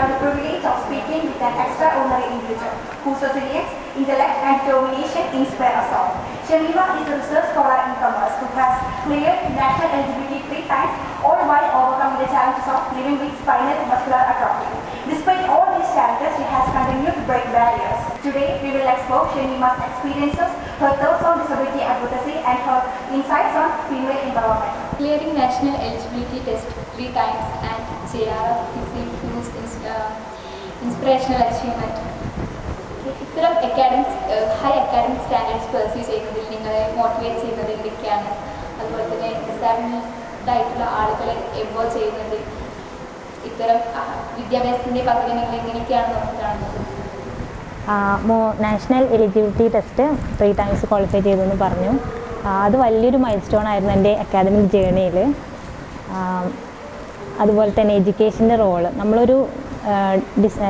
have the privilege of speaking with an extraordinary individual whose resilience, intellect and determination inspire us all. Shamima is a research scholar in commerce who has cleared national eligibility 3 times, all while overcoming the challenges of living with spinal muscular atrophy. Despite all these challenges, she has continued to break barriers. Today, we will explore Shamima's experiences, her thoughts on disability advocacy and her insights on female empowerment. Clearing national eligibility test 3 times and JRF is a huge inspirational achievement. ഇത്തരം high academic standards pursue ചെയ്യുന്നതിൽ നിങ്ങളെ motivate ചെയ്യുന്നത് എന്തൊക്കെയാണ്? അതുപോലെ തന്നെ disabled ആയിട്ടുള്ള ആളുകളെ empower ചെയ്യുന്നതിൽ ഇത്തരം വിദ്യാഭ്യാസത്തിൻ്റെ പങ്ക് നിങ്ങൾ എങ്ങനെയൊക്കെയാണ് നോക്കിക്കാണുന്നത്? National eligibility test 3 times qualify ചെയ്തെന്ന് പറഞ്ഞു. അത് വലിയൊരു മൈൽ സ്റ്റോൺ ആയിരുന്നു എൻ്റെ അക്കാദമിക് ജേർണിയിൽ. അതുപോലെ തന്നെ എഡ്യൂക്കേഷൻ്റെ റോള്, നമ്മളൊരു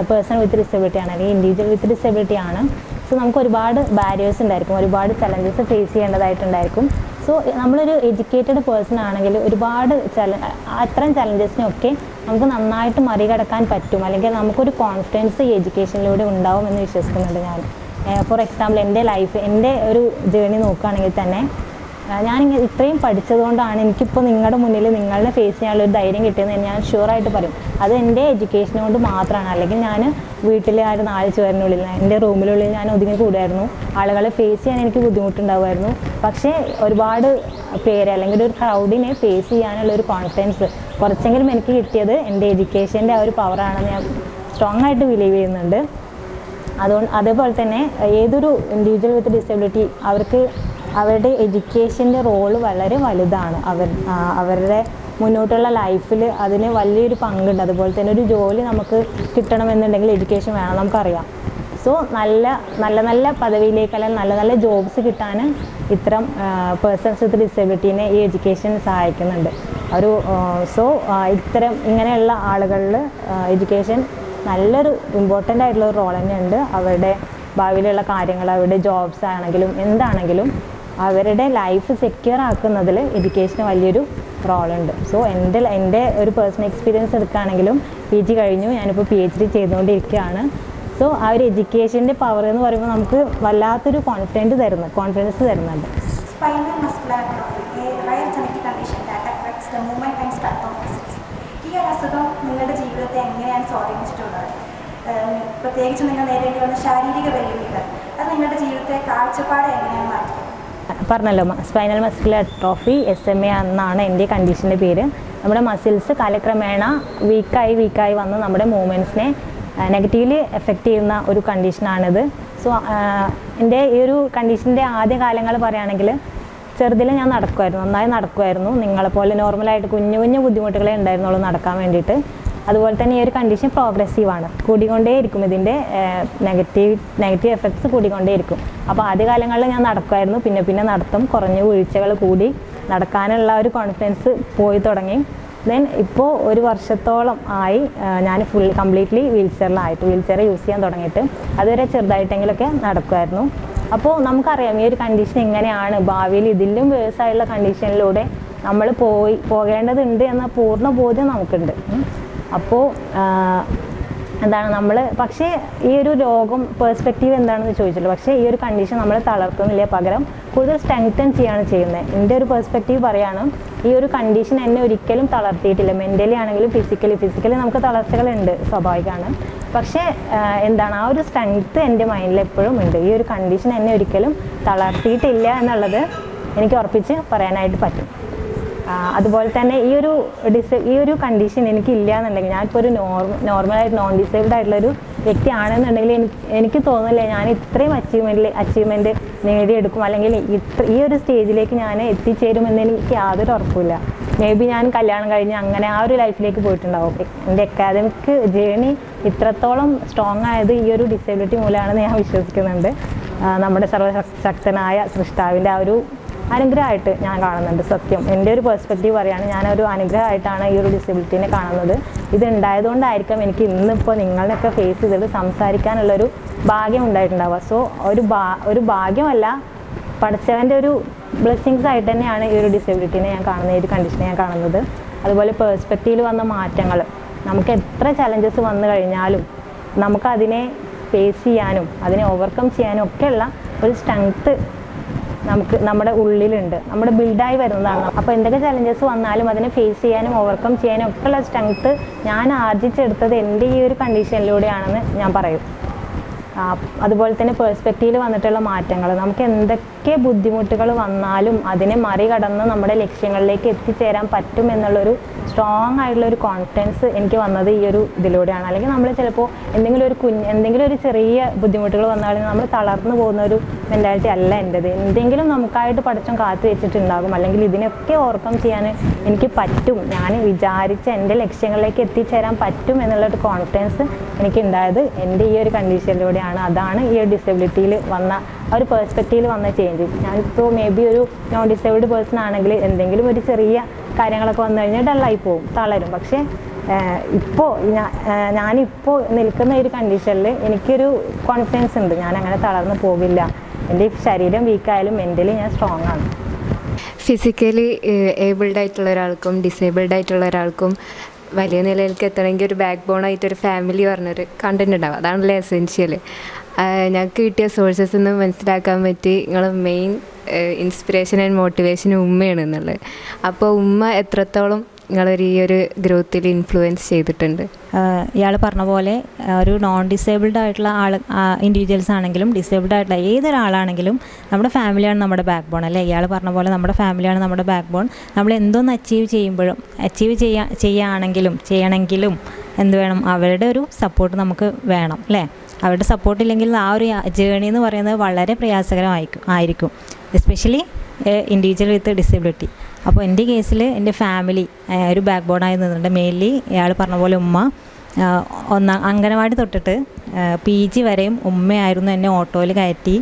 പേഴ്സൺ വിത്ത് ഡിസബിലിറ്റി ആണ് അല്ലെങ്കിൽ ഇൻഡിവിജ്വൽ വിത്ത് ഡിസബിലിറ്റി ആണ്. സോ നമുക്ക് ഒരുപാട് ബാരിയേഴ്സ് ഉണ്ടായിരിക്കും, ഒരുപാട് ചലഞ്ചസ് ഫേസ് ചെയ്യേണ്ടതായിട്ടുണ്ടായിരിക്കും. സോ നമ്മളൊരു എഡ്യൂക്കേറ്റഡ് പേഴ്സൺ ആണെങ്കിൽ ഒരുപാട് അത്തരം ചലഞ്ചസിനൊക്കെ നമുക്ക് നന്നായിട്ട് മറികടക്കാൻ പറ്റും, അല്ലെങ്കിൽ നമുക്കൊരു കോൺഫിഡൻസ് ഈ എഡ്യൂക്കേഷനിലൂടെ ഉണ്ടാവും എന്ന് വിശ്വസിക്കുന്നുണ്ട് ഞാൻ. ഫോർ എക്സാമ്പിൾ എൻ്റെ ലൈഫ്, എൻ്റെ ഒരു ജേർണി നോക്കുകയാണെങ്കിൽ തന്നെ ഞാനിങ്ങനെ ഇത്രയും പഠിച്ചതുകൊണ്ടാണ് എനിക്കിപ്പോൾ നിങ്ങളുടെ മുന്നിൽ നിങ്ങളെ ഫേസ് ചെയ്യാനുള്ളൊരു ധൈര്യം കിട്ടിയെന്ന് ഞാൻ ഷുവറായിട്ട് പറയും. അത് എൻ്റെ എഡ്യൂക്കേഷൻ കൊണ്ട് മാത്രമാണ്. അല്ലെങ്കിൽ ഞാൻ വീട്ടിൽ ആ ഒരു 4 ചുവരിനുള്ളിൽ എൻ്റെ റൂമിനുള്ളിൽ ഞാൻ ഒതുങ്ങി കൂടുമായിരുന്നു. ആളുകളെ ഫേസ് ചെയ്യാൻ എനിക്ക് ബുദ്ധിമുട്ടുണ്ടാകുമായിരുന്നു. പക്ഷേ ഒരുപാട് പേര് അല്ലെങ്കിൽ ഒരു ക്രൗഡിനെ ഫേസ് ചെയ്യാനുള്ള ഒരു കോൺഫിഡൻസ് കുറച്ചെങ്കിലും എനിക്ക് കിട്ടിയത് എൻ്റെ എഡ്യൂക്കേഷൻ്റെ ആ ഒരു പവറാണെന്ന് ഞാൻ സ്ട്രോങ് ആയിട്ട് ബിലീവ് ചെയ്യുന്നുണ്ട്. അതേപോലെ തന്നെ ഏതൊരു ഇൻഡിവിജ്വൽ വിത്ത് ഡിസബിലിറ്റി അവർക്ക് അവരുടെ എഡ്യൂക്കേഷൻ്റെ റോള് വളരെ വലുതാണ്. അവരുടെ മുന്നോട്ടുള്ള ലൈഫിൽ അതിന് വലിയൊരു പങ്കുണ്ട്. അതുപോലെ തന്നെ ഒരു ജോലി നമുക്ക് കിട്ടണമെന്നുണ്ടെങ്കിൽ എഡ്യൂക്കേഷൻ വേണം, നമുക്കറിയാം. സോ നല്ല പദവിയിലേക്ക് അല്ലെങ്കിൽ നല്ല ജോബ്സ് കിട്ടാൻ ഇത്തരം പേഴ്സൺസ് വിത്ത് ഡിസബിലിറ്റീനെ ഈ എഡ്യൂക്കേഷൻ സഹായിക്കുന്നുണ്ട്. ഇങ്ങനെയുള്ള ആളുകളിൽ എഡ്യൂക്കേഷൻ നല്ലൊരു ഇമ്പോർട്ടൻ്റ് ആയിട്ടുള്ള ഒരു റോൾ തന്നെയുണ്ട്. അവരുടെ ഭാവിയിലുള്ള കാര്യങ്ങൾ, അവരുടെ ജോബ്സ് ആണെങ്കിലും എന്താണെങ്കിലും അവരുടെ ലൈഫ് സെക്യൂർ ആക്കുന്നതിൽ എഡ്യൂക്കേഷന് വലിയൊരു റോളുണ്ട്. സോ എൻ്റെ ഒരു പേഴ്സണൽ എക്സ്പീരിയൻസ് എടുക്കുകയാണെങ്കിലും PG കഴിഞ്ഞു, ഞാനിപ്പോൾ PhD ചെയ്തുകൊണ്ടിരിക്കുകയാണ്. സോ ആ ഒരു എഡ്യൂക്കേഷൻ്റെ പവർ എന്ന് പറയുമ്പോൾ നമുക്ക് വല്ലാത്തൊരു കോൺഫിഡൻസ് തരുന്നുണ്ട്. Spinal muscular atrophy, a rare genetic condition that affects the movement and strength of muscles. ഈ ഒരു അസുഖം നിങ്ങളുടെ ജീവിതത്തെ എങ്ങനെയാണ് സ്വാധീനിച്ചിട്ടുള്ളത്? പ്രത്യേകിച്ച് നിങ്ങൾ നേരിടേണ്ടി വന്ന ശാരീരിക വെല്ലുവിളികൾ അത് നിങ്ങളുടെ ജീവിതത്തെ കാഴ്ചപ്പാട് എങ്ങനെയാണ് മാറ്റി? പറഞ്ഞല്ലോ, സ്പൈനൽ മസ്കുലർ അട്രോഫി SMA എന്നാണ് എൻ്റെ കണ്ടീഷൻ്റെ പേര്. നമ്മുടെ മസിൽസ് കാലക്രമേണ വീക്കായി വന്ന് നമ്മുടെ മൂവ്മെൻറ്റ്സിനെ നെഗറ്റീവ്ലി എഫക്റ്റ് ചെയ്യുന്ന ഒരു കണ്ടീഷനാണിത്. സോ എൻ്റെ ഈ ഒരു കണ്ടീഷൻ്റെ ആദ്യ കാലങ്ങൾ പറയുകയാണെങ്കിൽ ചെറുതിൽ ഞാൻ നന്നായി നടക്കുമായിരുന്നു. നിങ്ങളെപ്പോലെ നോർമലായിട്ട് കുഞ്ഞു ബുദ്ധിമുട്ടുകളെ ഉണ്ടായിരുന്നുള്ളൂ നടക്കാൻ വേണ്ടിയിട്ട്. അതുപോലെ തന്നെ ഈ ഒരു കണ്ടീഷൻ പ്രോഗ്രസീവാണ്, കൂടിക്കൊണ്ടേയിരിക്കും. ഇതിൻ്റെ നെഗറ്റീവ് എഫക്ട്സ് കൂടിക്കൊണ്ടേയിരിക്കും. അപ്പോൾ ആദ്യകാലങ്ങളിൽ ഞാൻ നടക്കുമായിരുന്നു, പിന്നെ നടത്തും കുറഞ്ഞ വീഴ്ചകൾ കൂടി നടക്കാനുള്ള ഒരു കോൺഫിഡൻസ് പോയി തുടങ്ങി. ദെൻ ഇപ്പോൾ 1 വർഷത്തോളം ആയി ഞാൻ കംപ്ലീറ്റ്ലി വീൽ ചെയർ യൂസ് ചെയ്യാൻ തുടങ്ങിയിട്ട്. അതുവരെ ചെറുതായിട്ടെങ്കിലൊക്കെ നടക്കുമായിരുന്നു. അപ്പോൾ നമുക്കറിയാം ഈ ഒരു കണ്ടീഷൻ എങ്ങനെയാണ് ഭാവിയിൽ ഇതിലും വേഴ്സായുള്ള കണ്ടീഷനിലൂടെ നമ്മൾ പോകേണ്ടതുണ്ട് എന്ന പൂർണ്ണ ബോധ്യം നമുക്കുണ്ട്. അപ്പോൾ പക്ഷേ ഈ ഒരു രോഗം പെർസ്പെക്റ്റീവ് എന്താണെന്ന് ചോദിച്ചല്ലോ. പക്ഷേ ഈ ഒരു കണ്ടീഷൻ നമ്മൾ തളർത്തുന്നില്ല, പകരം കൂടുതൽ സ്ട്രെങ്തൻ ചെയ്യാണ് ചെയ്യുന്നത്. എൻ്റെ ഒരു പെർസ്പെക്റ്റീവ് പറയാണ്, ഈ ഒരു കണ്ടീഷൻ എന്നെ ഒരിക്കലും തളർത്തിയിട്ടില്ല. മെൻ്റലി ആണെങ്കിലും ഫിസിക്കലി നമുക്ക് തളർച്ചകളുണ്ട്, സ്വാഭാവികമാണ്. പക്ഷേ ആ ഒരു സ്ട്രെങ്ത്ത് എൻ്റെ മൈൻഡിൽ എപ്പോഴും ഉണ്ട്. ഈ ഒരു കണ്ടീഷൻ എന്നെ ഒരിക്കലും തളർത്തിയിട്ടില്ല എന്നുള്ളത് എനിക്ക് ഉറപ്പിച്ച് പറയാനായിട്ട് പറ്റും. അതുപോലെ തന്നെ ഈ ഒരു കണ്ടീഷൻ എനിക്കില്ല എന്നുണ്ടെങ്കിൽ, ഞാനിപ്പോൾ ഒരു നോർമലായിട്ട് നോൺ ഡിസേബിൾഡ് ആയിട്ടുള്ളൊരു വ്യക്തിയാണെന്നുണ്ടെങ്കിൽ എനിക്ക് തോന്നുന്നില്ല ഞാൻ ഇത്രയും അച്ചീവ്മെൻറ്റ് നേടിയെടുക്കും, അല്ലെങ്കിൽ ഈ ഒരു സ്റ്റേജിലേക്ക് ഞാൻ എത്തിച്ചേരുമെന്ന് എനിക്ക് യാതൊരു ഉറപ്പില്ല. മേ ബി ഞാൻ കല്യാണം കഴിഞ്ഞ് അങ്ങനെ ആ ഒരു ലൈഫിലേക്ക് പോയിട്ടുണ്ടാവും. എൻ്റെ അക്കാദമിക് ജേർണി ഇത്രത്തോളം സ്ട്രോങ് ആയത് ഈ ഒരു ഡിസേബിലിറ്റി മൂലമാണെന്ന് ഞാൻ വിശ്വസിക്കുന്നുണ്ട്. നമ്മുടെ സർവശക്തനായ സൃഷ്ടാവിൻ്റെ ആ ഒരു അനുഗ്രഹമായിട്ട് ഞാൻ കാണുന്നുണ്ട്. സത്യം, എൻ്റെ ഒരു പെർസ്പെക്റ്റീവ് പറയുകയാണ്, ഞാനൊരു അനുഗ്രഹമായിട്ടാണ് ഈ ഒരു ഡിസബിലിറ്റീനെ കാണുന്നത്. ഇതുണ്ടായതുകൊണ്ടായിരിക്കാം എനിക്ക് ഇന്നിപ്പോൾ നിങ്ങളെയൊക്കെ ഫേസ് ചെയ്തിട്ട് സംസാരിക്കാനുള്ളൊരു ഭാഗ്യം ഉണ്ടായിട്ടുണ്ടാവുക. സോ ഒരു ഭാഗ്യമല്ല, പഠിച്ചവൻ്റെ ഒരു ബ്ലെസ്സിങ്സ് ആയിട്ട് തന്നെയാണ് ഈ ഒരു ഡിസബിലിറ്റീനെ ഞാൻ കാണുന്നത്, ഈ ഒരു കണ്ടീഷനെ ഞാൻ കാണുന്നത്. അതുപോലെ പേഴ്സ്പെക്റ്റീവിൽ വന്ന മാറ്റങ്ങൾ, നമുക്ക് എത്ര ചലഞ്ചസ് വന്നു കഴിഞ്ഞാലും നമുക്കതിനെ ഫേസ് ചെയ്യാനും അതിനെ ഓവർകം ചെയ്യാനും ഒക്കെയുള്ള ഒരു സ്ട്രെങ്ത്ത് നമുക്ക് നമ്മുടെ ഉള്ളിലുണ്ട്, നമ്മുടെ ബിൽഡായി വരുന്നതാണ്. അപ്പോൾ എന്തൊക്കെ ചലഞ്ചസ് വന്നാലും അതിനെ ഫേസ് ചെയ്യാനും ഓവർകം ചെയ്യാനും ഒക്കെയുള്ള സ്ട്രെങ്ത്ത് ഞാൻ ആർജിച്ചെടുത്തത് എൻ്റെ ഈ ഒരു കണ്ടീഷനിലൂടെയാണെന്ന് ഞാൻ പറയും. അതുപോലെ തന്നെ പേഴ്സ്പെക്റ്റീവിൽ വന്നിട്ടുള്ള മാറ്റങ്ങൾ, നമുക്ക് എന്തൊക്കെ ബുദ്ധിമുട്ടുകൾ വന്നാലും അതിനെ മറികടന്ന് നമ്മുടെ ലക്ഷ്യങ്ങളിലേക്ക് എത്തിച്ചേരാൻ പറ്റും എന്നുള്ളൊരു സ്ട്രോങ് ആയിട്ടുള്ളൊരു കോൺഫിഡൻസ് എനിക്ക് വന്നത് ഈ ഒരു ഇതിലൂടെയാണ്. അല്ലെങ്കിൽ നമ്മൾ ചിലപ്പോൾ എന്തെങ്കിലും ഒരു ചെറിയ ബുദ്ധിമുട്ടുകൾ വന്നാലും നമ്മൾ തളർന്നു പോകുന്ന ഒരു മെൻറ്റാലിറ്റി അല്ല എൻ്റെത്. എന്തെങ്കിലും നമുക്കായിട്ട് പഠിച്ചം കാത്തു വെച്ചിട്ടുണ്ടാകും, അല്ലെങ്കിൽ ഇതിനൊക്കെ ഓവർകം ചെയ്യാൻ എനിക്ക് പറ്റും, ഞാൻ വിചാരിച്ച എൻ്റെ ലക്ഷ്യങ്ങളിലേക്ക് എത്തിച്ചേരാൻ പറ്റും എന്നുള്ളൊരു കോൺഫിഡൻസ് എനിക്കുണ്ടായത് എൻ്റെ ഈ ഒരു കണ്ടീഷനിലൂടെയാണ്. അതാണ് ഈ ഒരു ഡിസബിലിറ്റിയിൽ വന്ന ആ ഒരു പേഴ്സ്പെക്റ്റീവിൽ വന്ന ചേഞ്ച്. ഞാനിപ്പോൾ മേ ബി ഒരു നോൺ ഡിസേബിൾഡ് പേഴ്സൺ ആണെങ്കിൽ എന്തെങ്കിലും ഒരു ചെറിയ കാര്യങ്ങളൊക്കെ വന്നു കഴിഞ്ഞാൽ ഡള്ളായി പോകും, തളരും. പക്ഷേ ഇപ്പോൾ ഞാനിപ്പോൾ നിൽക്കുന്ന ഒരു കണ്ടീഷനിൽ എനിക്കൊരു കോൺഫിഡൻസ് ഉണ്ട്, ഞാൻ അങ്ങനെ തളർന്നു പോകില്ല. എൻ്റെ ശരീരം വീക്കായാലും മെൻ്റലി ഞാൻ സ്ട്രോങ് ആണ്. ഫിസിക്കലി ഏബിൾഡ് ആയിട്ടുള്ള ഒരാൾക്കും ഡിസേബിൾഡ് ആയിട്ടുള്ള ഒരാൾക്കും വലിയ നിലയിലേക്ക് എത്തണമെങ്കിൽ ഒരു ബാക്ക് ബോണായിട്ടൊരു ഫാമിലി പറഞ്ഞൊരു കണ്ടന്റ് ഉണ്ടാവും. അതാണല്ലോ എസെൻഷ്യൽ. ഞങ്ങൾക്ക് കിട്ടിയ സോഴ്സസ് നിന്ന് മനസ്സിലാക്കാൻ പറ്റി നിങ്ങൾ മെയിൻ ഇൻസ്പിറേഷൻ ആൻഡ് മോട്ടിവേഷൻ ഉമ്മയാണ് എന്നുള്ളത്. അപ്പോൾ ഉമ്മ എത്രത്തോളം നിങ്ങളൊരു ഈ ഒരു ഗ്രോത്തിൽ ഇൻഫ്ലുവൻസ് ചെയ്തിട്ടുണ്ട്? ഇയാൾ പറഞ്ഞ പോലെ ഒരു നോൺ ഡിസേബിൾഡ് ആയിട്ടുള്ള ഇൻഡിവിജ്വൽസ് ആണെങ്കിലും ഡിസേബിൾഡ് ആയിട്ടുള്ള ഏതൊരാളാണെങ്കിലും നമ്മുടെ ഫാമിലിയാണ് നമ്മുടെ ബാക്ക് ബോൺ അല്ലേ. ഇയാൾ പറഞ്ഞ പോലെ നമ്മുടെ ഫാമിലിയാണ് നമ്മുടെ ബാക്ക് ബോൺ. നമ്മൾ എന്തോന്ന് അച്ചീവ് ചെയ്യണമെങ്കിലും എന്ത് വേണം, അവരുടെ ഒരു സപ്പോർട്ട് നമുക്ക് വേണം അല്ലേ. അവരുടെ സപ്പോർട്ട് ഇല്ലെങ്കിൽ ആ ഒരു ജേണി എന്ന് പറയുന്നത് വളരെ പ്രയാസകരമായിരിക്കും, എസ്പെഷ്യലി ഇൻഡിവിജ്വൽ വിത്ത് ഡിസബിലിറ്റി. അപ്പോൾ എൻ്റെ കേസിൽ എൻ്റെ ഫാമിലി ഒരു ബാക്ക് ബോണായി നിന്നിട്ടുണ്ട്. മെയിൻലി ഇയാൾ പറഞ്ഞ പോലെ ഉമ്മ അംഗനവാടി തൊട്ടിട്ട് PG വരെയും ഉമ്മയായിരുന്നു എന്നെ ഓട്ടോയിൽ കയറ്റി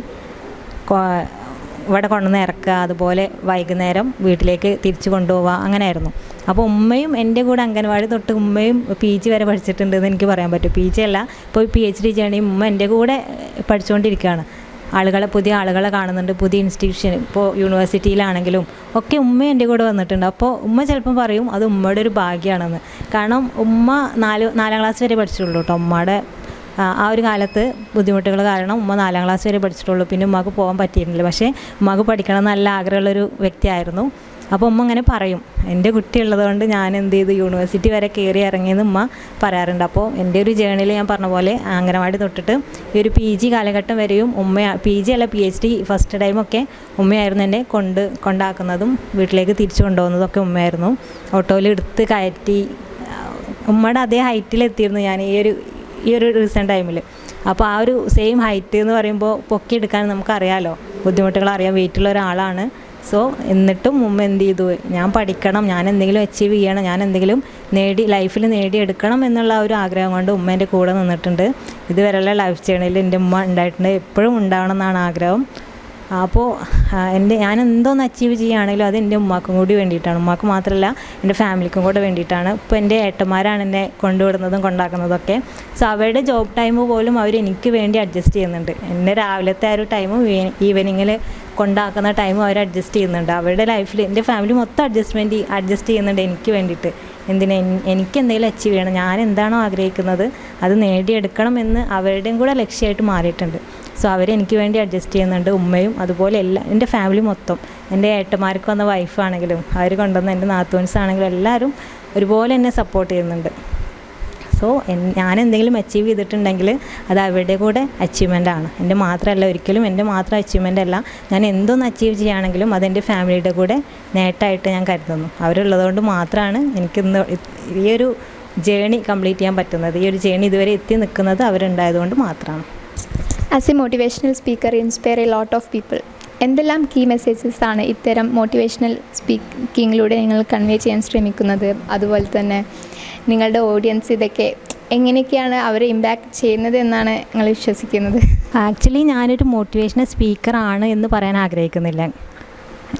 ഇവിടെ കൊണ്ടുവന്ന് ഇറക്കുക, അതുപോലെ വൈകുന്നേരം വീട്ടിലേക്ക് തിരിച്ചു കൊണ്ടുപോവുക, അങ്ങനെയായിരുന്നു. അപ്പോൾ ഉമ്മയും എൻ്റെ കൂടെ അംഗനവാടി തൊട്ട് ഉമ്മയും PG വരെ പഠിച്ചിട്ടുണ്ടെന്ന് എനിക്ക് പറയാൻ പറ്റും. PG അല്ല, ഇപ്പോൾ PhD ചെയ്യണമെങ്കിൽ ഉമ്മ എൻ്റെ കൂടെ പഠിച്ചുകൊണ്ടിരിക്കുകയാണ്. പുതിയ ആളുകളെ കാണുന്നുണ്ട്, പുതിയ ഇൻസ്റ്റിറ്റ്യൂഷൻ, ഇപ്പോൾ യൂണിവേഴ്സിറ്റിയിലാണെങ്കിലും ഒക്കെ ഉമ്മ എൻ്റെ കൂടെ വന്നിട്ടുണ്ട്. അപ്പോൾ ഉമ്മ ചിലപ്പം പറയും അത് ഉമ്മയുടെ ഒരു ഭാഗ്യമാണെന്ന്. കാരണം ഉമ്മ 4ാം ക്ലാസ് വരെ പഠിച്ചിട്ടുള്ളൂ കേട്ടോ. ഉമ്മയുടെ ആ ഒരു കാലത്ത് ബുദ്ധിമുട്ടുകൾ കാരണം ഉമ്മ 4ാം ക്ലാസ് വരെ പഠിച്ചിട്ടുള്ളൂ. പിന്നെ ഉമ്മക്ക് പോകാൻ പറ്റിയിരുന്നില്ല. പക്ഷേ ഉമ്മക്ക് പഠിക്കണം നല്ല ആഗ്രഹമുള്ളൊരു വ്യക്തിയായിരുന്നു. അപ്പോൾ ഉമ്മ അങ്ങനെ പറയും, എൻ്റെ കുട്ടി ഉള്ളതുകൊണ്ട് ഞാൻ എന്ത് ചെയ്തു യൂണിവേഴ്സിറ്റി വരെ കയറി ഇറങ്ങിയെന്ന് ഉമ്മ പറയാറുണ്ട്. അപ്പോൾ എൻ്റെ ഒരു ജേണിയിൽ ഞാൻ പറഞ്ഞ പോലെ അംഗനവാടി തൊട്ടിട്ട് ഈ ഒരു PG കാലഘട്ടം വരെയും PG അല്ല PhD ഫസ്റ്റ് ടൈമൊക്കെ ഉമ്മയായിരുന്നു എന്നെ കൊണ്ടാക്കുന്നതും വീട്ടിലേക്ക് തിരിച്ചു കൊണ്ടുപോകുന്നതൊക്കെ ഉമ്മയായിരുന്നു. ഓട്ടോയിൽ എടുത്ത് കയറ്റി ഉമ്മയുടെ അതേ ഹൈറ്റിലെത്തിയിരുന്നു ഞാൻ ഈ ഒരു റീസെൻ്റ് ടൈമിൽ. അപ്പോൾ ആ ഒരു സെയിം ഹൈറ്റ് എന്ന് പറയുമ്പോൾ പൊക്കിയെടുക്കാൻ നമുക്കറിയാമല്ലോ, ബുദ്ധിമുട്ടുകൾ അറിയാം, വെയിറ്റുള്ള ഒരാളാണ്. സോ എന്നിട്ടും ഉമ്മ എന്ത് ചെയ്തു, ഞാൻ പഠിക്കണം, ഞാൻ എന്തെങ്കിലും അച്ചീവ് ചെയ്യണം, ഞാൻ എന്തെങ്കിലും ലൈഫിൽ നേടിയെടുക്കണം എന്നുള്ള ഒരു ആഗ്രഹം കൊണ്ട് ഉമ്മ എൻ്റെ കൂടെ നിന്നിട്ടുണ്ട്. ഇതുവരെയുള്ള ലൈഫ് ജേണിയിൽ എൻ്റെ ഉമ്മ ഉണ്ടായിട്ടുണ്ട്, എപ്പോഴും ഉണ്ടാവണം എന്നാണ് ആഗ്രഹം. അപ്പോൾ ഞാൻ എന്തോന്ന് അച്ചീവ് ചെയ്യുകയാണെങ്കിലും അത് എൻ്റെ ഉമ്മാക്കും കൂടി വേണ്ടിയിട്ടാണ്, ഉമ്മാക്ക് മാത്രമല്ല എൻ്റെ ഫാമിലിക്കും കൂടെ വേണ്ടിയിട്ടാണ്. ഇപ്പോൾ എൻ്റെ ഏട്ടന്മാരാണ് എന്നെ കൊണ്ടുവിടുന്നതും കൊണ്ടാക്കുന്നതൊക്കെ. സോ അവരുടെ ജോബ് ടൈം പോലും അവർ എനിക്ക് വേണ്ടി അഡ്ജസ്റ്റ് ചെയ്യുന്നുണ്ട്. എന്നെ രാവിലത്തെ ആ ഒരു ടൈമും ഈവനിങ്ങിൽ കൊണ്ടാക്കുന്ന ടൈമും അവർ അഡ്ജസ്റ്റ് ചെയ്യുന്നുണ്ട്. അവരുടെ ലൈഫിൽ എൻ്റെ ഫാമിലി മൊത്തം അഡ്ജസ്റ്റ് ചെയ്യുന്നുണ്ട് എനിക്ക് വേണ്ടിയിട്ട്. എനിക്ക് എന്തെങ്കിലും അച്ചീവ് ചെയ്യണം, ഞാൻ എന്താണോ ആഗ്രഹിക്കുന്നത് അത് നേടിയെടുക്കണം എന്ന് അവരുടെയും കൂടെ ലക്ഷ്യമായിട്ട് മാറിയിട്ടുണ്ട്. സോ അവരെനിക്ക് വേണ്ടി അഡ്ജസ്റ്റ് ചെയ്യുന്നുണ്ട്, ഉമ്മയും അതുപോലെ എൻ്റെ ഫാമിലി മൊത്തം. എൻ്റെ ഏട്ടന്മാർക്ക് വന്ന വൈഫാണെങ്കിലും അവർ കൊണ്ടുവന്ന എൻ്റെ നാത്തൂൻസ് ആണെങ്കിലും എല്ലാവരും ഒരുപോലെ എന്നെ സപ്പോർട്ട് ചെയ്യുന്നുണ്ട്. സോ ഞാൻ എന്തെങ്കിലും അച്ചീവ് ചെയ്തിട്ടുണ്ടെങ്കിൽ അത് അവരുടെ കൂടെ അച്ചീവ്മെൻ്റാണ്, എൻ്റെ മാത്രമല്ല, ഒരിക്കലും എൻ്റെ മാത്രം അച്ചീവ്മെൻ്റ് അല്ല. ഞാൻ എന്തൊന്ന് അച്ചീവ് ചെയ്യുകയാണെങ്കിലും അതെൻ്റെ ഫാമിലിയുടെ കൂടെ നേട്ടമായിട്ട് ഞാൻ കരുതുന്നു. അവരുള്ളതുകൊണ്ട് മാത്രമാണ് എനിക്കിന്ന് ഈ ഒരു ജേണി കംപ്ലീറ്റ് ചെയ്യാൻ പറ്റുന്നത്. ഈ ഒരു ജേണി ഇതുവരെ എത്തി നിൽക്കുന്നത് അവരുണ്ടായതുകൊണ്ട് മാത്രമാണ്. As A motivational speaker inspire a lot of people. എന്തെല്ലാം കീ മെസ്സേജസ് ആണ് ഇത്തരം മോട്ടിവേഷണൽ സ്പീക്കിങ്ങിലൂടെ നിങ്ങൾ കൺവേ ചെയ്യാൻ ശ്രമിക്കുന്നത്? അതുപോലെ തന്നെ നിങ്ങളുടെ ഓഡിയൻസ് ഇതൊക്കെ എങ്ങനെയൊക്കെയാണ് അവരെ ഇമ്പാക്റ്റ് ചെയ്യുന്നത് എന്നാണ് നിങ്ങൾ വിശ്വസിക്കുന്നത്? ആക്ച്വലി ഞാനൊരു മോട്ടിവേഷണൽ സ്പീക്കറാണ് എന്ന് പറയാൻ ആഗ്രഹിക്കുന്നില്ല.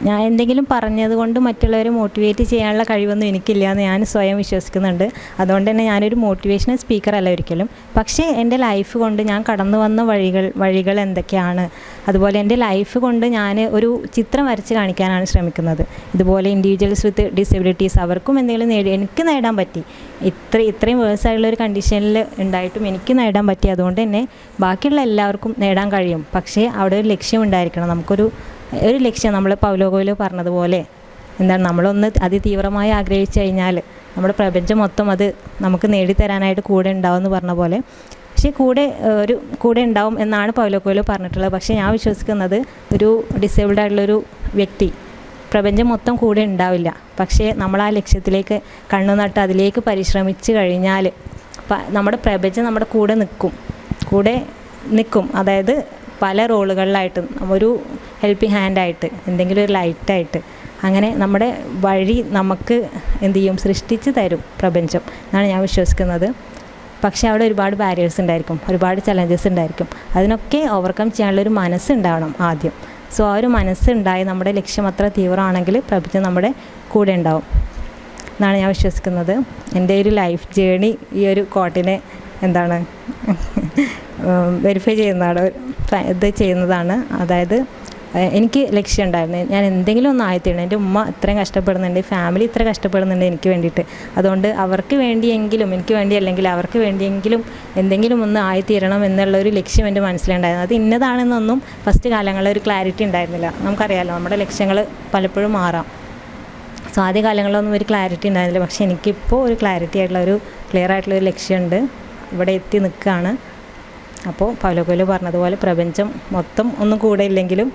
ഞാൻ എന്തെങ്കിലും പറഞ്ഞതുകൊണ്ട് മറ്റുള്ളവരെ മോട്ടിവേറ്റ് ചെയ്യാനുള്ള കഴിവൊന്നും എനിക്കില്ല എന്ന് ഞാൻ സ്വയം വിശ്വസിക്കുന്നുണ്ട്. അതുകൊണ്ട് തന്നെ ഞാനൊരു മോട്ടിവേഷണൽ സ്പീക്കറല്ല ഒരിക്കലും. പക്ഷേ എൻ്റെ ലൈഫ് കൊണ്ട് ഞാൻ കടന്നു വന്ന വഴികൾ എന്തൊക്കെയാണ്, അതുപോലെ എൻ്റെ ലൈഫ് കൊണ്ട് ഞാൻ ഒരു ചിത്രം വരച്ച് കാണിക്കാനാണ് ശ്രമിക്കുന്നത്. ഇതുപോലെ ഇൻഡിവിജ്വൽസ് വിത്ത് ഡിസബിലിറ്റീസ് അവർക്കും എന്തെങ്കിലും എനിക്ക് നേടാൻ പറ്റി. ഇത്രയും വേഴ്സായുള്ള ഒരു കണ്ടീഷനിൽ ഉണ്ടായിട്ടും എനിക്ക് നേടാൻ പറ്റി. അതുകൊണ്ട് തന്നെ ബാക്കിയുള്ള എല്ലാവർക്കും നേടാൻ കഴിയും. പക്ഷേ അവിടെ ഒരു ലക്ഷ്യം ഉണ്ടായിരിക്കണം. നമുക്കൊരു ലക്ഷ്യം, നമ്മൾ പൗലോ കൊയ്ലോ പറഞ്ഞതുപോലെ എന്താണ്, നമ്മളൊന്ന് അതിതീവ്രമായി ആഗ്രഹിച്ചു കഴിഞ്ഞാൽ നമ്മുടെ പ്രപഞ്ചം മൊത്തം അത് നമുക്ക് നേടിത്തരാനായിട്ട് കൂടെ ഉണ്ടാവുമെന്ന് പറഞ്ഞ പോലെ. പക്ഷേ കൂടെ ഉണ്ടാവും എന്നാണ് പൗലോ കൊയ്ലോ പറഞ്ഞിട്ടുള്ളത്. പക്ഷേ ഞാൻ വിശ്വസിക്കുന്നത് ഒരു ഡിസേബിൾഡ് ആയിട്ടുള്ളൊരു വ്യക്തി പ്രപഞ്ചം മൊത്തം കൂടെ ഉണ്ടാവില്ല. പക്ഷേ നമ്മൾ ആ ലക്ഷ്യത്തിലേക്ക് കണ്ണു നട്ട് അതിലേക്ക് പരിശ്രമിച്ച് കഴിഞ്ഞാൽ നമ്മുടെ പ്രപഞ്ചം നമ്മുടെ കൂടെ നിൽക്കും. അതായത് പല റോളുകളിലായിട്ട് ഒരു ഹെൽപ്പിംഗ് ഹാൻഡായിട്ട്, എന്തെങ്കിലും ഒരു ലൈറ്റായിട്ട്, അങ്ങനെ നമ്മുടെ വഴി നമുക്ക് എന്ത് ചെയ്യും, സൃഷ്ടിച്ച് തരും പ്രപഞ്ചം എന്നാണ് ഞാൻ വിശ്വസിക്കുന്നത്. പക്ഷേ അവിടെ ഒരുപാട് ബാരിയേഴ്സ് ഉണ്ടായിരിക്കും, ഒരുപാട് ചലഞ്ചസ് ഉണ്ടായിരിക്കും. അതിനൊക്കെ ഓവർകം ചെയ്യാനുള്ളൊരു മനസ്സുണ്ടാവണം ആദ്യം. സോ ആ ഒരു മനസ്സുണ്ടായി നമ്മുടെ ലക്ഷ്യം അത്ര തീവ്രമാണെങ്കിൽ പ്രപഞ്ചം നമ്മുടെ കൂടെ ഉണ്ടാവും എന്നാണ് ഞാൻ വിശ്വസിക്കുന്നത്. എൻ്റെ ഒരു ലൈഫ് ജേണി ഈ ഒരു കോട്ടിനെ എന്താണ് വെരിഫൈ ചെയ്യുന്നതാണ്. അതായത് എനിക്ക് ലക്ഷ്യം ഉണ്ടായിരുന്നു, ഞാൻ എന്തെങ്കിലും ഒന്ന് ആയിത്തീരണം. എൻ്റെ ഉമ്മ ഇത്രയും കഷ്ടപ്പെടുന്നുണ്ട്, ഫാമിലി ഇത്ര കഷ്ടപ്പെടുന്നുണ്ട് എനിക്ക് വേണ്ടിയിട്ട്. അതുകൊണ്ട് അവർക്ക് വേണ്ടിയെങ്കിലും, എനിക്ക് വേണ്ടി അല്ലെങ്കിൽ അവർക്ക് വേണ്ടിയെങ്കിലും എന്തെങ്കിലും ഒന്ന് ആയിത്തീരണം എന്നുള്ളൊരു ലക്ഷ്യം എൻ്റെ മനസ്സിലുണ്ടായിരുന്നു. അത് ഇന്നതാണെന്നൊന്നും ഫസ്റ്റ് കാലങ്ങളിൽ ഒരു ക്ലാരിറ്റി ഉണ്ടായിരുന്നില്ല. നമുക്കറിയാമല്ലോ, നമ്മുടെ ലക്ഷ്യങ്ങൾ പലപ്പോഴും മാറാം. സോ ആദ്യ കാലങ്ങളിലൊന്നും ഒരു ക്ലാരിറ്റി ഉണ്ടായിരുന്നില്ല. പക്ഷേ എനിക്കിപ്പോൾ ഒരു ക്ലാരിറ്റി ആയിട്ടുള്ള ഒരു ക്ലിയർ ആയിട്ടുള്ളൊരു ലക്ഷ്യമുണ്ട്. ഇവിടെ എത്തി നിൽക്കുകയാണ്. അപ്പോൾ പൗലോ കൊയ്ലോ പറഞ്ഞതുപോലെ പ്രപഞ്ചം മൊത്തം ഒന്നും കൂടെ ഇല്ലെങ്കിലും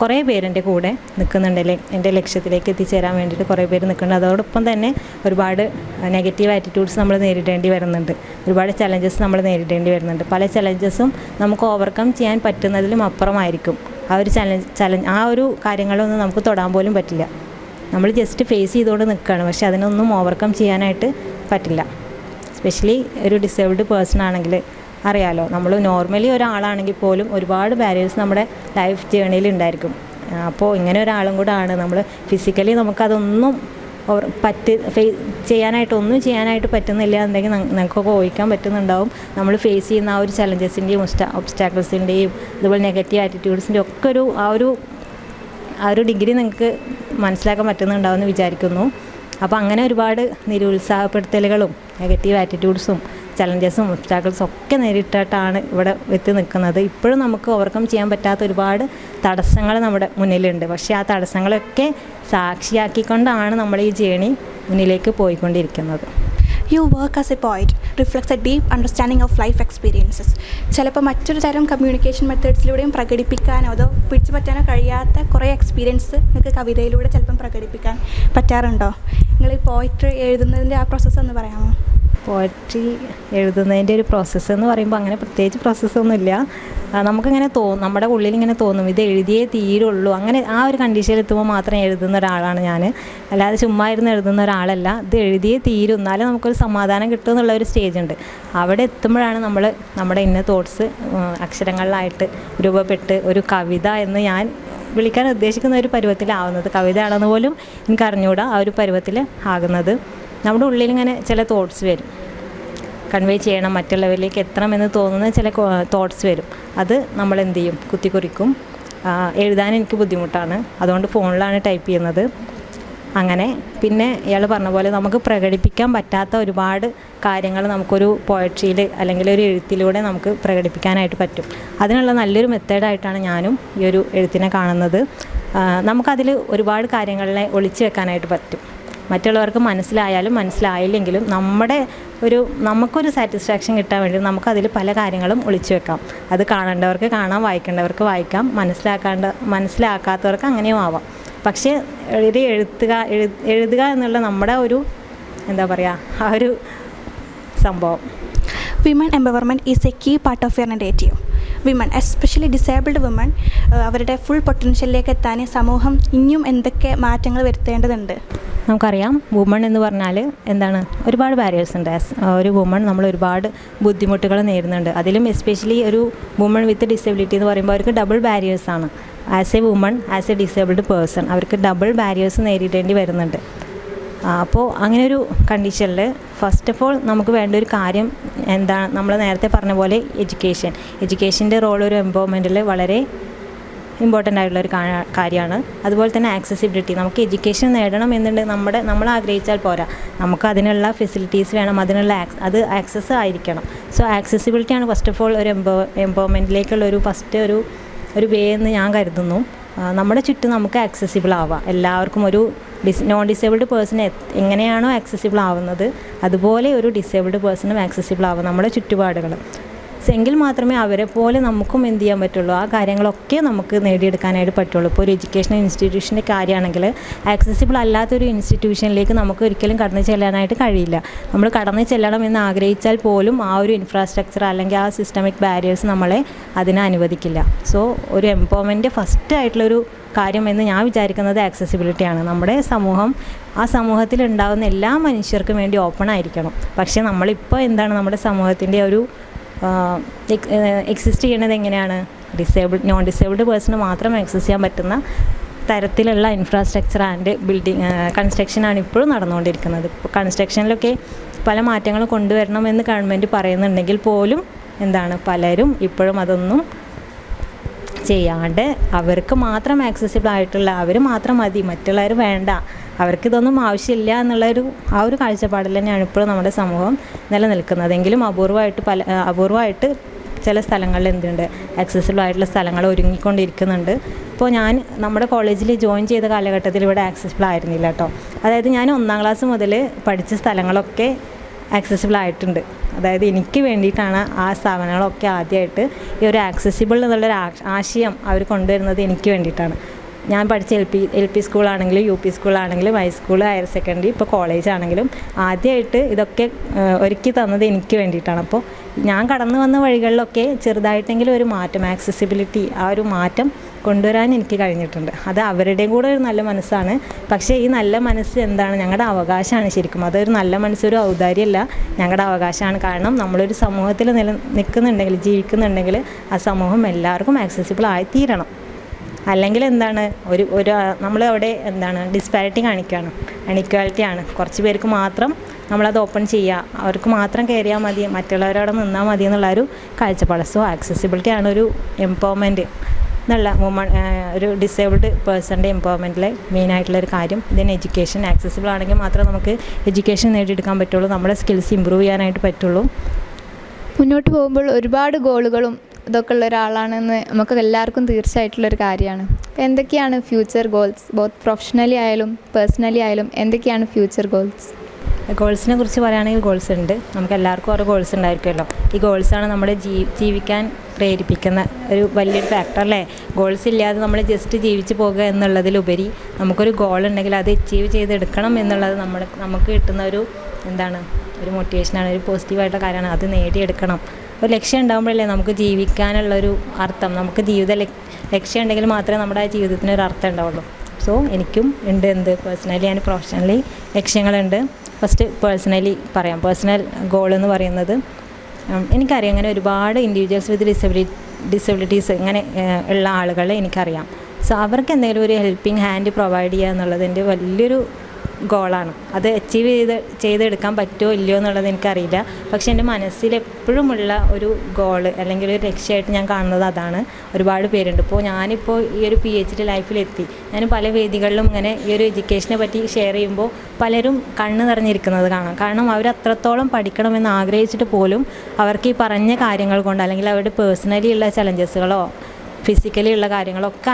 കുറേ പേരെൻ്റെ കൂടെ നിൽക്കുന്നുണ്ട്. എൻ്റെ ലക്ഷ്യത്തിലേക്ക് എത്തിച്ചേരാൻ വേണ്ടിയിട്ട് കുറേ പേര് നിൽക്കുന്നുണ്ട്. അതോടൊപ്പം തന്നെ ഒരുപാട് നെഗറ്റീവ് ആറ്റിറ്റ്യൂഡ്സ് നമ്മൾ നേരിടേണ്ടി വരുന്നുണ്ട്. ഒരുപാട് ചലഞ്ചസ് നമ്മൾ നേരിടേണ്ടി വരുന്നുണ്ട്. പല ചലഞ്ചസും നമുക്ക് ഓവർകം ചെയ്യാൻ പറ്റുന്നതിലും അപ്പുറമായിരിക്കും. ആ ഒരു ആ ഒരു കാര്യങ്ങളൊന്നും നമുക്ക് തൊടാൻ പോലും പറ്റില്ല. നമ്മൾ ജസ്റ്റ് ഫേസ് ചെയ്തുകൊണ്ട് നിൽക്കുകയാണ്. പക്ഷേ അതിനൊന്നും ഓവർകം ചെയ്യാനായിട്ട് പറ്റില്ല. എസ്പെഷ്യലി ഒരു ഡിസേബിൾഡ് പേഴ്സൺ ആണെങ്കിൽ അറിയാലോ, നമ്മൾ നോർമലി ഒരാളാണെങ്കിൽ പോലും ഒരുപാട് ബാരിയേഴ്സ് നമ്മുടെ ലൈഫ് ജേണിയിൽ ഉണ്ടായിരിക്കും. അപ്പോൾ ഇങ്ങനെ ഒരാളും കൂടെ ആണ്. നമ്മൾ ഫിസിക്കലി നമുക്കതൊന്നും ചെയ്യാനായിട്ട് പറ്റുന്നില്ല എന്നുണ്ടെങ്കിൽ നമുക്കൊക്കെ ഊഹിക്കാൻ പറ്റുന്നുണ്ടാവും നമ്മൾ ഫേസ് ചെയ്യുന്ന ആ ഒരു ചലഞ്ചസിൻ്റെയും ഒബ്സ്റ്റാക്കിൾസിൻ്റെയും അതുപോലെ നെഗറ്റീവ് ആറ്റിറ്റ്യൂഡ്സിൻ്റെയും ഒക്കെ ആ ഒരു ഡിഗ്രി നിങ്ങൾക്ക് മനസ്സിലാക്കാൻ പറ്റുന്നുണ്ടാവുമെന്ന് വിചാരിക്കുന്നു. അപ്പോൾ അങ്ങനെ ഒരുപാട് നിരുത്സാഹപ്പെടുത്തലുകളും നെഗറ്റീവ് ആറ്റിറ്റ്യൂഡ്സും ചലഞ്ചസും ഒബ്സ്റ്റാക്കിൾസും ഒക്കെ നേരിട്ടിട്ടാണ് ഇവിടെ എത്തി നിൽക്കുന്നത്. ഇപ്പോഴും നമുക്ക് ഓവർകം ചെയ്യാൻ പറ്റാത്ത ഒരുപാട് തടസ്സങ്ങൾ നമ്മുടെ മുന്നിലുണ്ട്. പക്ഷേ ആ തടസ്സങ്ങളൊക്കെ സാക്ഷിയാക്കിക്കൊണ്ടാണ് നമ്മൾ ഈ ജേണി മുന്നിലേക്ക് പോയിക്കൊണ്ടിരിക്കുന്നത്. Your work as a poet reflects a deep understanding of life experiences. ചിലപ്പോൾ മറ്റൊരു തരം കമ്മ്യൂണിക്കേഷൻ മെത്തേഡ്സിലൂടെയും പ്രകടിപ്പിക്കാനോ അതോ പിടിച്ചു പറ്റാനോ കഴിയാത്ത കുറേ എക്സ്പീരിയൻസ് നിങ്ങൾക്ക് കവിതയിലൂടെ ചിലപ്പം പ്രകടിപ്പിക്കാൻ പറ്റാറുണ്ടോ? നിങ്ങൾ ഈ പോയിട്രി എഴുതുന്നതിൻ്റെ ആ പ്രോസസ്സ് ഒന്ന് പറയാമോ? പോയട്രി എഴുതുന്നതിൻ്റെ ഒരു പ്രോസസ്സ് എന്ന് പറയുമ്പോൾ അങ്ങനെ പ്രത്യേകിച്ച് പ്രോസസ്സൊന്നുമില്ല. നമുക്കിങ്ങനെ നമ്മുടെ ഉള്ളിലിങ്ങനെ തോന്നും ഇത് എഴുതിയേ തീരുള്ളൂ. അങ്ങനെ ആ ഒരു കണ്ടീഷനിൽ എത്തുമ്പോൾ മാത്രം എഴുതുന്ന ഒരാളാണ് ഞാൻ. അല്ലാതെ ചുമ്മാ ഇരുന്ന് എഴുതുന്ന ഒരാളല്ല. ഇത് എഴുതിയേ തീരും, എന്നാലും നമുക്കൊരു സമാധാനം കിട്ടും എന്നുള്ള ഒരു സ്റ്റേജുണ്ട്. അവിടെ എത്തുമ്പോഴാണ് നമ്മുടെ ഇന്ന തോട്ട്സ് അക്ഷരങ്ങളിലായിട്ട് രൂപപ്പെട്ട് ഒരു കവിത എന്ന് ഞാൻ വിളിക്കാൻ ഉദ്ദേശിക്കുന്ന ഒരു പരുവത്തിലാവുന്നത്. കവിതയാണെന്ന് പോലും എനിക്കറിഞ്ഞുകൂടാ ആ ഒരു പരുവത്തിൽ ആകുന്നത്. നമ്മുടെ ഉള്ളിലിങ്ങനെ ചില തോട്ട്സ് വരും, കൺവേ ചെയ്യണം, മറ്റുള്ളവരിലേക്ക് എത്തണമെന്ന് തോന്നുന്ന ചില തോട്ട്സ് വരും. അത് നമ്മൾ എന്ത് ചെയ്യും, കുത്തിക്കുറിക്കും. എഴുതാൻ എനിക്ക് ബുദ്ധിമുട്ടാണ്, അതുകൊണ്ട് ഫോണിലാണ് ടൈപ്പ് ചെയ്യുന്നത്. അങ്ങനെ പിന്നെ ഇയാൾ പറഞ്ഞ പോലെ നമുക്ക് പ്രകടിപ്പിക്കാൻ പറ്റാത്ത ഒരുപാട് കാര്യങ്ങൾ നമുക്കൊരു പോയട്രിയിൽ അല്ലെങ്കിൽ ഒരു എഴുത്തിലൂടെ നമുക്ക് പ്രകടിപ്പിക്കാനായിട്ട് പറ്റും. അതിനുള്ള നല്ലൊരു മെത്തേഡായിട്ടാണ് ഞാനും ഈ ഒരു എഴുത്തിനെ കാണുന്നത്. നമുക്കതിൽ ഒരുപാട് കാര്യങ്ങളെ ഒളിച്ചു വെക്കാനായിട്ട് പറ്റും. മറ്റുള്ളവർക്ക് മനസ്സിലായാലും മനസ്സിലായില്ലെങ്കിലും നമുക്കൊരു സാറ്റിസ്ഫാക്ഷൻ കിട്ടാൻ വേണ്ടി നമുക്കതിൽ പല കാര്യങ്ങളും ഒളിച്ചു വെക്കാം. അത് കാണേണ്ടവർക്ക് കാണാം, വായിക്കേണ്ടവർക്ക് വായിക്കാം, മനസ്സിലാക്കാത്തവർക്ക് അങ്ങനെയും ആവാം. പക്ഷേ ഒരു എഴുതുക എന്നുള്ള നമ്മുടെ ഒരു എന്താ പറയുക ആ ഒരു സംഭവം. Women empowerment is a key part of your narrative. Women, especially disabled women, അവരുടെ ഫുൾ പൊട്ടൻഷ്യലിലേക്ക് എത്താൻ സമൂഹം ഇനിയും എന്തൊക്കെ മാറ്റങ്ങൾ വരുത്തേണ്ടതുണ്ട്? നമുക്കറിയാം, വുമൺ എന്ന് പറഞ്ഞാൽ എന്താണ്, ഒരുപാട് ബാരിയേഴ്സ് ഉണ്ട്. ഒരു വുമൺ നമ്മൾ ഒരുപാട് ബുദ്ധിമുട്ടുകൾ നേരിടുന്നുണ്ട്. അതിലും എസ്പെഷ്യലി ഒരു വുമൺ വിത്ത് ഡിസബിലിറ്റി എന്ന് പറയുമ്പോൾ അവർക്ക് ഡബിൾ ബാരിയേഴ്സാണ്. As a woman, as a disabled person അവർക്ക് ഡബിൾ ബാരിയേഴ്സ് നേരിടേണ്ടി വരുന്നുണ്ട്. അപ്പോൾ അങ്ങനെയൊരു കണ്ടീഷനിൽ ഫസ്റ്റ് ഓഫ് ഓൾ നമുക്ക് വേണ്ട ഒരു കാര്യം എന്താണ്, നമ്മൾ നേരത്തെ പറഞ്ഞ പോലെ എഡ്യൂക്കേഷൻ്റെ റോൾ ഒരു എംപവർമെൻറ്റിൽ വളരെ ഇമ്പോർട്ടൻ്റ് ആയിട്ടുള്ളൊരു കാര്യമാണ്. അതുപോലെ തന്നെ ആക്സസിബിലിറ്റി, നമുക്ക് എഡ്യൂക്കേഷൻ നേടണം എന്നുണ്ടെങ്കിൽ നമ്മൾ ആഗ്രഹിച്ചാൽ പോരാ, നമുക്ക് അതിനുള്ള ഫെസിലിറ്റീസ് വേണം, അതിനുള്ള ആക്സസ് ആയിരിക്കണം. സോ ആക്സസിബിലിറ്റിയാണ് ഫസ്റ്റ് ഓഫ് ഓൾ ഒരു എംപവർമെൻറ്റിലേക്കുള്ള ഒരു വേ എന്ന് ഞാൻ കരുതുന്നു. നമ്മുടെ ചുറ്റും നമുക്ക് ആക്സസിബിൾ ആവാം, എല്ലാവർക്കും ഒരു നോൺ ഡിസേബിൾഡ് പേഴ്സണ് എങ്ങനെയാണോ ആക്സസിബിൾ ആവുന്നത് അതുപോലെ ഒരു ഡിസേബിൾഡ് പേഴ്സണും ആക്സസിബിൾ ആവും നമ്മുടെ ചുറ്റുപാടുകൾ. എങ്കിൽ മാത്രമേ അവരെ പോലെ നമുക്കും എന്ത് ചെയ്യാൻ പറ്റുള്ളൂ, ആ കാര്യങ്ങളൊക്കെ നമുക്ക് നേടിയെടുക്കാനായിട്ട് പറ്റുള്ളൂ. ഇപ്പോൾ ഒരു എഡ്യൂക്കേഷണൽ ഇൻസ്റ്റിറ്റ്യൂഷൻ്റെ കാര്യമാണെങ്കിൽ ആക്സസിബിൾ അല്ലാത്തൊരു ഇൻസ്റ്റിറ്റ്യൂഷനിലേക്ക് നമുക്ക് ഒരിക്കലും കടന്നു ചെല്ലാനായിട്ട് കഴിയില്ല. നമ്മൾ കടന്നു ചെല്ലണം എന്ന് ആഗ്രഹിച്ചാൽ പോലും ആ ഒരു ഇൻഫ്രാസ്ട്രക്ചർ അല്ലെങ്കിൽ ആ സിസ്റ്റമിക് ബാരിയേഴ്സ് നമ്മളെ അതിനെ അനുവദിക്കില്ല. സോ ഒരു എംപവർമെൻറ്റ് ഫസ്റ്റ് ആയിട്ടുള്ളൊരു കാര്യം എന്ന് ഞാൻ വിചാരിക്കുന്നത് ആക്സസിബിലിറ്റിയാണ്. നമ്മുടെ ആ സമൂഹത്തിൽ ഉണ്ടാകുന്ന എല്ലാ മനുഷ്യർക്കും വേണ്ടി ഓപ്പൺ ആയിരിക്കണം. പക്ഷേ നമ്മളിപ്പോൾ എന്താണ്, നമ്മുടെ സമൂഹത്തിൻ്റെ ഒരു എക്സിസ്റ്റ് ചെയ്യണത് എങ്ങനെയാണ്, നോൺ ഡിസേബിൾഡ് പേഴ്സണ് മാത്രം ആക്സസ് ചെയ്യാൻ പറ്റുന്ന തരത്തിലുള്ള ഇൻഫ്രാസ്ട്രക്ചർ ആൻഡ് കൺസ്ട്രക്ഷനാണ് ഇപ്പോഴും നടന്നുകൊണ്ടിരിക്കുന്നത്. ഇപ്പോൾ കൺസ്ട്രക്ഷനിലൊക്കെ പല മാറ്റങ്ങളും കൊണ്ടുവരണമെന്ന് ഗവൺമെൻറ് പറയുന്നുണ്ടെങ്കിൽ പോലും പലരും ഇപ്പോഴും അതൊന്നും ചെയ്യാണ്ട് അവർക്ക് മാത്രം ആക്സസിബിൾ ആയിട്ടുള്ള അവർ മാത്രം മതി, മറ്റുള്ളവർ വേണ്ട, അവർക്കിതൊന്നും ആവശ്യമില്ല ആ ഒരു കാഴ്ചപ്പാടിൽ തന്നെയാണ് ഇപ്പോഴും നമ്മുടെ സമൂഹം നിലനിൽക്കുന്നതെങ്കിലും അപൂർവമായിട്ട് ചില സ്ഥലങ്ങളിൽ ആക്സസിബിൾ ആയിട്ടുള്ള സ്ഥലങ്ങൾ ഒരുങ്ങിക്കൊണ്ടിരിക്കുന്നുണ്ട്. ഇപ്പോൾ ഞാൻ നമ്മുടെ കോളേജിൽ ജോയിൻ ചെയ്ത കാലഘട്ടത്തിൽ ഇവിടെ ആക്സസിബിൾ ആയിരുന്നില്ല കേട്ടോ. അതായത് ഞാൻ 1ാം ക്ലാസ് മുതൽ പഠിച്ച സ്ഥലങ്ങളൊക്കെ ആക്സസിബിൾ ആയിട്ടുണ്ട്. അതായത് എനിക്ക് വേണ്ടിയിട്ടാണ് ആ സ്ഥാപനങ്ങളൊക്കെ ആദ്യമായിട്ട് ഈ ഒരു ആക്സസിബിൾ എന്നുള്ളൊരു ആശയം അവർ കൊണ്ടുവരുന്നത് എനിക്ക് വേണ്ടിയിട്ടാണ്. ഞാൻ പഠിച്ച എൽ പി സ്കൂളാണെങ്കിലും UP സ്കൂളാണെങ്കിലും ഹൈസ്കൂൾ, ഹയർ സെക്കൻഡറി, ഇപ്പോൾ കോളേജാണെങ്കിലും ആദ്യമായിട്ട് ഇതൊക്കെ ഒരുക്കി തന്നത് എനിക്ക് വേണ്ടിയിട്ടാണ്. അപ്പോൾ ഞാൻ കടന്നു വന്ന വഴികളിലൊക്കെ ചെറുതായിട്ടെങ്കിലും ഒരു മാറ്റം, ആക്സസിബിലിറ്റി ആ ഒരു മാറ്റം കൊണ്ടുവരാൻ എനിക്ക് കഴിഞ്ഞിട്ടുണ്ട്. അത് അവരുടെയും കൂടെ ഒരു നല്ല മനസ്സാണ്. പക്ഷേ ഈ നല്ല മനസ്സ് ഞങ്ങളുടെ അവകാശമാണ് ശരിക്കും. അതൊരു നല്ല മനസ്സൊരു ഔദാര്യമല്ല, ഞങ്ങളുടെ അവകാശമാണ്. കാരണം നമ്മളൊരു സമൂഹത്തിൽ ജീവിക്കുന്നുണ്ടെങ്കിൽ ആ സമൂഹം എല്ലാവർക്കും ആക്സസിബിൾ ആയിത്തീരണം. അല്ലെങ്കിൽ നമ്മളവിടെ ഡിസ്പാരിറ്റി കാണിക്കുകയാണ്, അണിക്വാലിറ്റിയാണ്. കുറച്ച് പേർക്ക് മാത്രം നമ്മളത് ഓപ്പൺ ചെയ്യുക, അവർക്ക് മാത്രം കയറിയാൽ മതി, മറ്റുള്ളവരവിടെ നിന്നാൽ മതി എന്നുള്ളൊരു കാഴ്ചപ്പാട്. സോ ആക്സസിബിലിറ്റിയാണ് ഒരു എംപവർമെൻറ്റ് എന്നുള്ള ഒരു ഡിസേബിൾഡ് പേഴ്സണിൻ്റെ എംപവർമെൻറ്റിലെ മെയിനായിട്ടുള്ളൊരു കാര്യം. ഇതിന് എഡ്യൂക്കേഷൻ ആക്സസിബിൾ ആണെങ്കിൽ മാത്രമേ നമുക്ക് എഡ്യൂക്കേഷൻ നേടിയെടുക്കാൻ പറ്റുള്ളൂ, നമ്മുടെ സ്കിൽസ് ഇമ്പ്രൂവ് ചെയ്യാനായിട്ട് പറ്റുള്ളൂ. മുന്നോട്ട് പോകുമ്പോൾ ഒരുപാട് ഗോളുകളും ഇതൊക്കെ ഉള്ള ഒരാളാണെന്ന് നമുക്ക് എല്ലാവർക്കും തീർച്ചയായിട്ടുള്ളൊരു കാര്യമാണ്. എന്തൊക്കെയാണ് ഫ്യൂച്ചർ ഗോൾസ്, ബോത്ത് പ്രൊഫഷണലി ആയാലും പേഴ്സണലി ആയാലും എന്തൊക്കെയാണ് ഫ്യൂച്ചർ ഗോൾസിനെ കുറിച്ച് പറയുകയാണെങ്കിൽ ഗോൾസ് ഉണ്ട്. നമുക്ക് എല്ലാവർക്കും ഓരോ ഗോൾസ് ഉണ്ടായിരിക്കുമല്ലോ. ഈ ഗോൾസാണ് നമ്മുടെ ജീവിക്കാൻ പ്രേരിപ്പിക്കുന്ന ഒരു വലിയൊരു ഫാക്ടർ അല്ലേ. ഗോൾസ് ഇല്ലാതെ നമ്മൾ ജസ്റ്റ് ജീവിച്ച് പോകുക എന്നുള്ളതിലുപരി നമുക്കൊരു ഗോൾ ഉണ്ടെങ്കിൽ അത് അച്ചീവ് ചെയ്തെടുക്കണം എന്നുള്ളത് നമുക്ക് കിട്ടുന്ന ഒരു മോട്ടിവേഷനാണ്, ഒരു പോസിറ്റീവായിട്ടുള്ള കാര്യമാണ്. അത് നേടിയെടുക്കണം. ഒരു ലക്ഷ്യം ഉണ്ടാകുമ്പോഴല്ലേ നമുക്ക് ജീവിക്കാനുള്ളൊരു അർത്ഥം, നമുക്ക് ലക്ഷ്യം ഉണ്ടെങ്കിൽ മാത്രമേ നമ്മുടെ ആ ജീവിതത്തിനൊരു അർത്ഥം ഉണ്ടാവുള്ളൂ. സോ എനിക്കും ഉണ്ട് പേഴ്സണലി ആൻഡ് പ്രൊഫഷണലി ലക്ഷ്യങ്ങളുണ്ട്. ഫസ്റ്റ് പേഴ്സണലി പറയാം. പേഴ്സണൽ ഗോൾ എന്ന് പറയുന്നത്, എനിക്കറിയാം അങ്ങനെ ഒരുപാട് ഇൻഡിവിജ്വൽസ് വിത്ത് ഡിസബിലിറ്റീസ് ഇങ്ങനെ ഉള്ള ആളുകളെ എനിക്കറിയാം. സോ അവർക്ക് എന്തെങ്കിലും ഒരു ഹെൽപ്പിംഗ് ഹാൻഡ് പ്രൊവൈഡ് ചെയ്യുക എന്നുള്ളത് എൻ്റെ വലിയൊരു ഗോളാണ്. അത് അച്ചീവ് ചെയ്തെടുക്കാൻ പറ്റുമോ ഇല്ലയോ എന്നുള്ളത് എനിക്കറിയില്ല. പക്ഷെ എൻ്റെ മനസ്സിൽ എപ്പോഴുമുള്ള ഒരു ഗോള് അല്ലെങ്കിൽ ഒരു ലക്ഷ്യമായിട്ട് ഞാൻ കാണുന്നത് അതാണ്. ഒരുപാട് പേരുണ്ട്. ഞാനിപ്പോൾ ഈ ഒരു PhD ലൈഫിലെത്തി. ഞാൻ പല വേദികളിലും ഇങ്ങനെ ഈ ഒരു എഡ്യൂക്കേഷനെ പറ്റി ഷെയർ ചെയ്യുമ്പോൾ പലരും കണ്ണ് നിറഞ്ഞിരിക്കുന്നത് കാണാം. കാരണം അവർ അത്രത്തോളം പഠിക്കണമെന്ന് ആഗ്രഹിച്ചിട്ട് പോലും അവർക്ക് ഈ പറഞ്ഞ കാര്യങ്ങൾ കൊണ്ട് അല്ലെങ്കിൽ അവരുടെ പേഴ്സണലി ഉള്ള ചലഞ്ചസുകളോ ഫിസിക്കലി ഉള്ള കാര്യങ്ങളൊക്കെ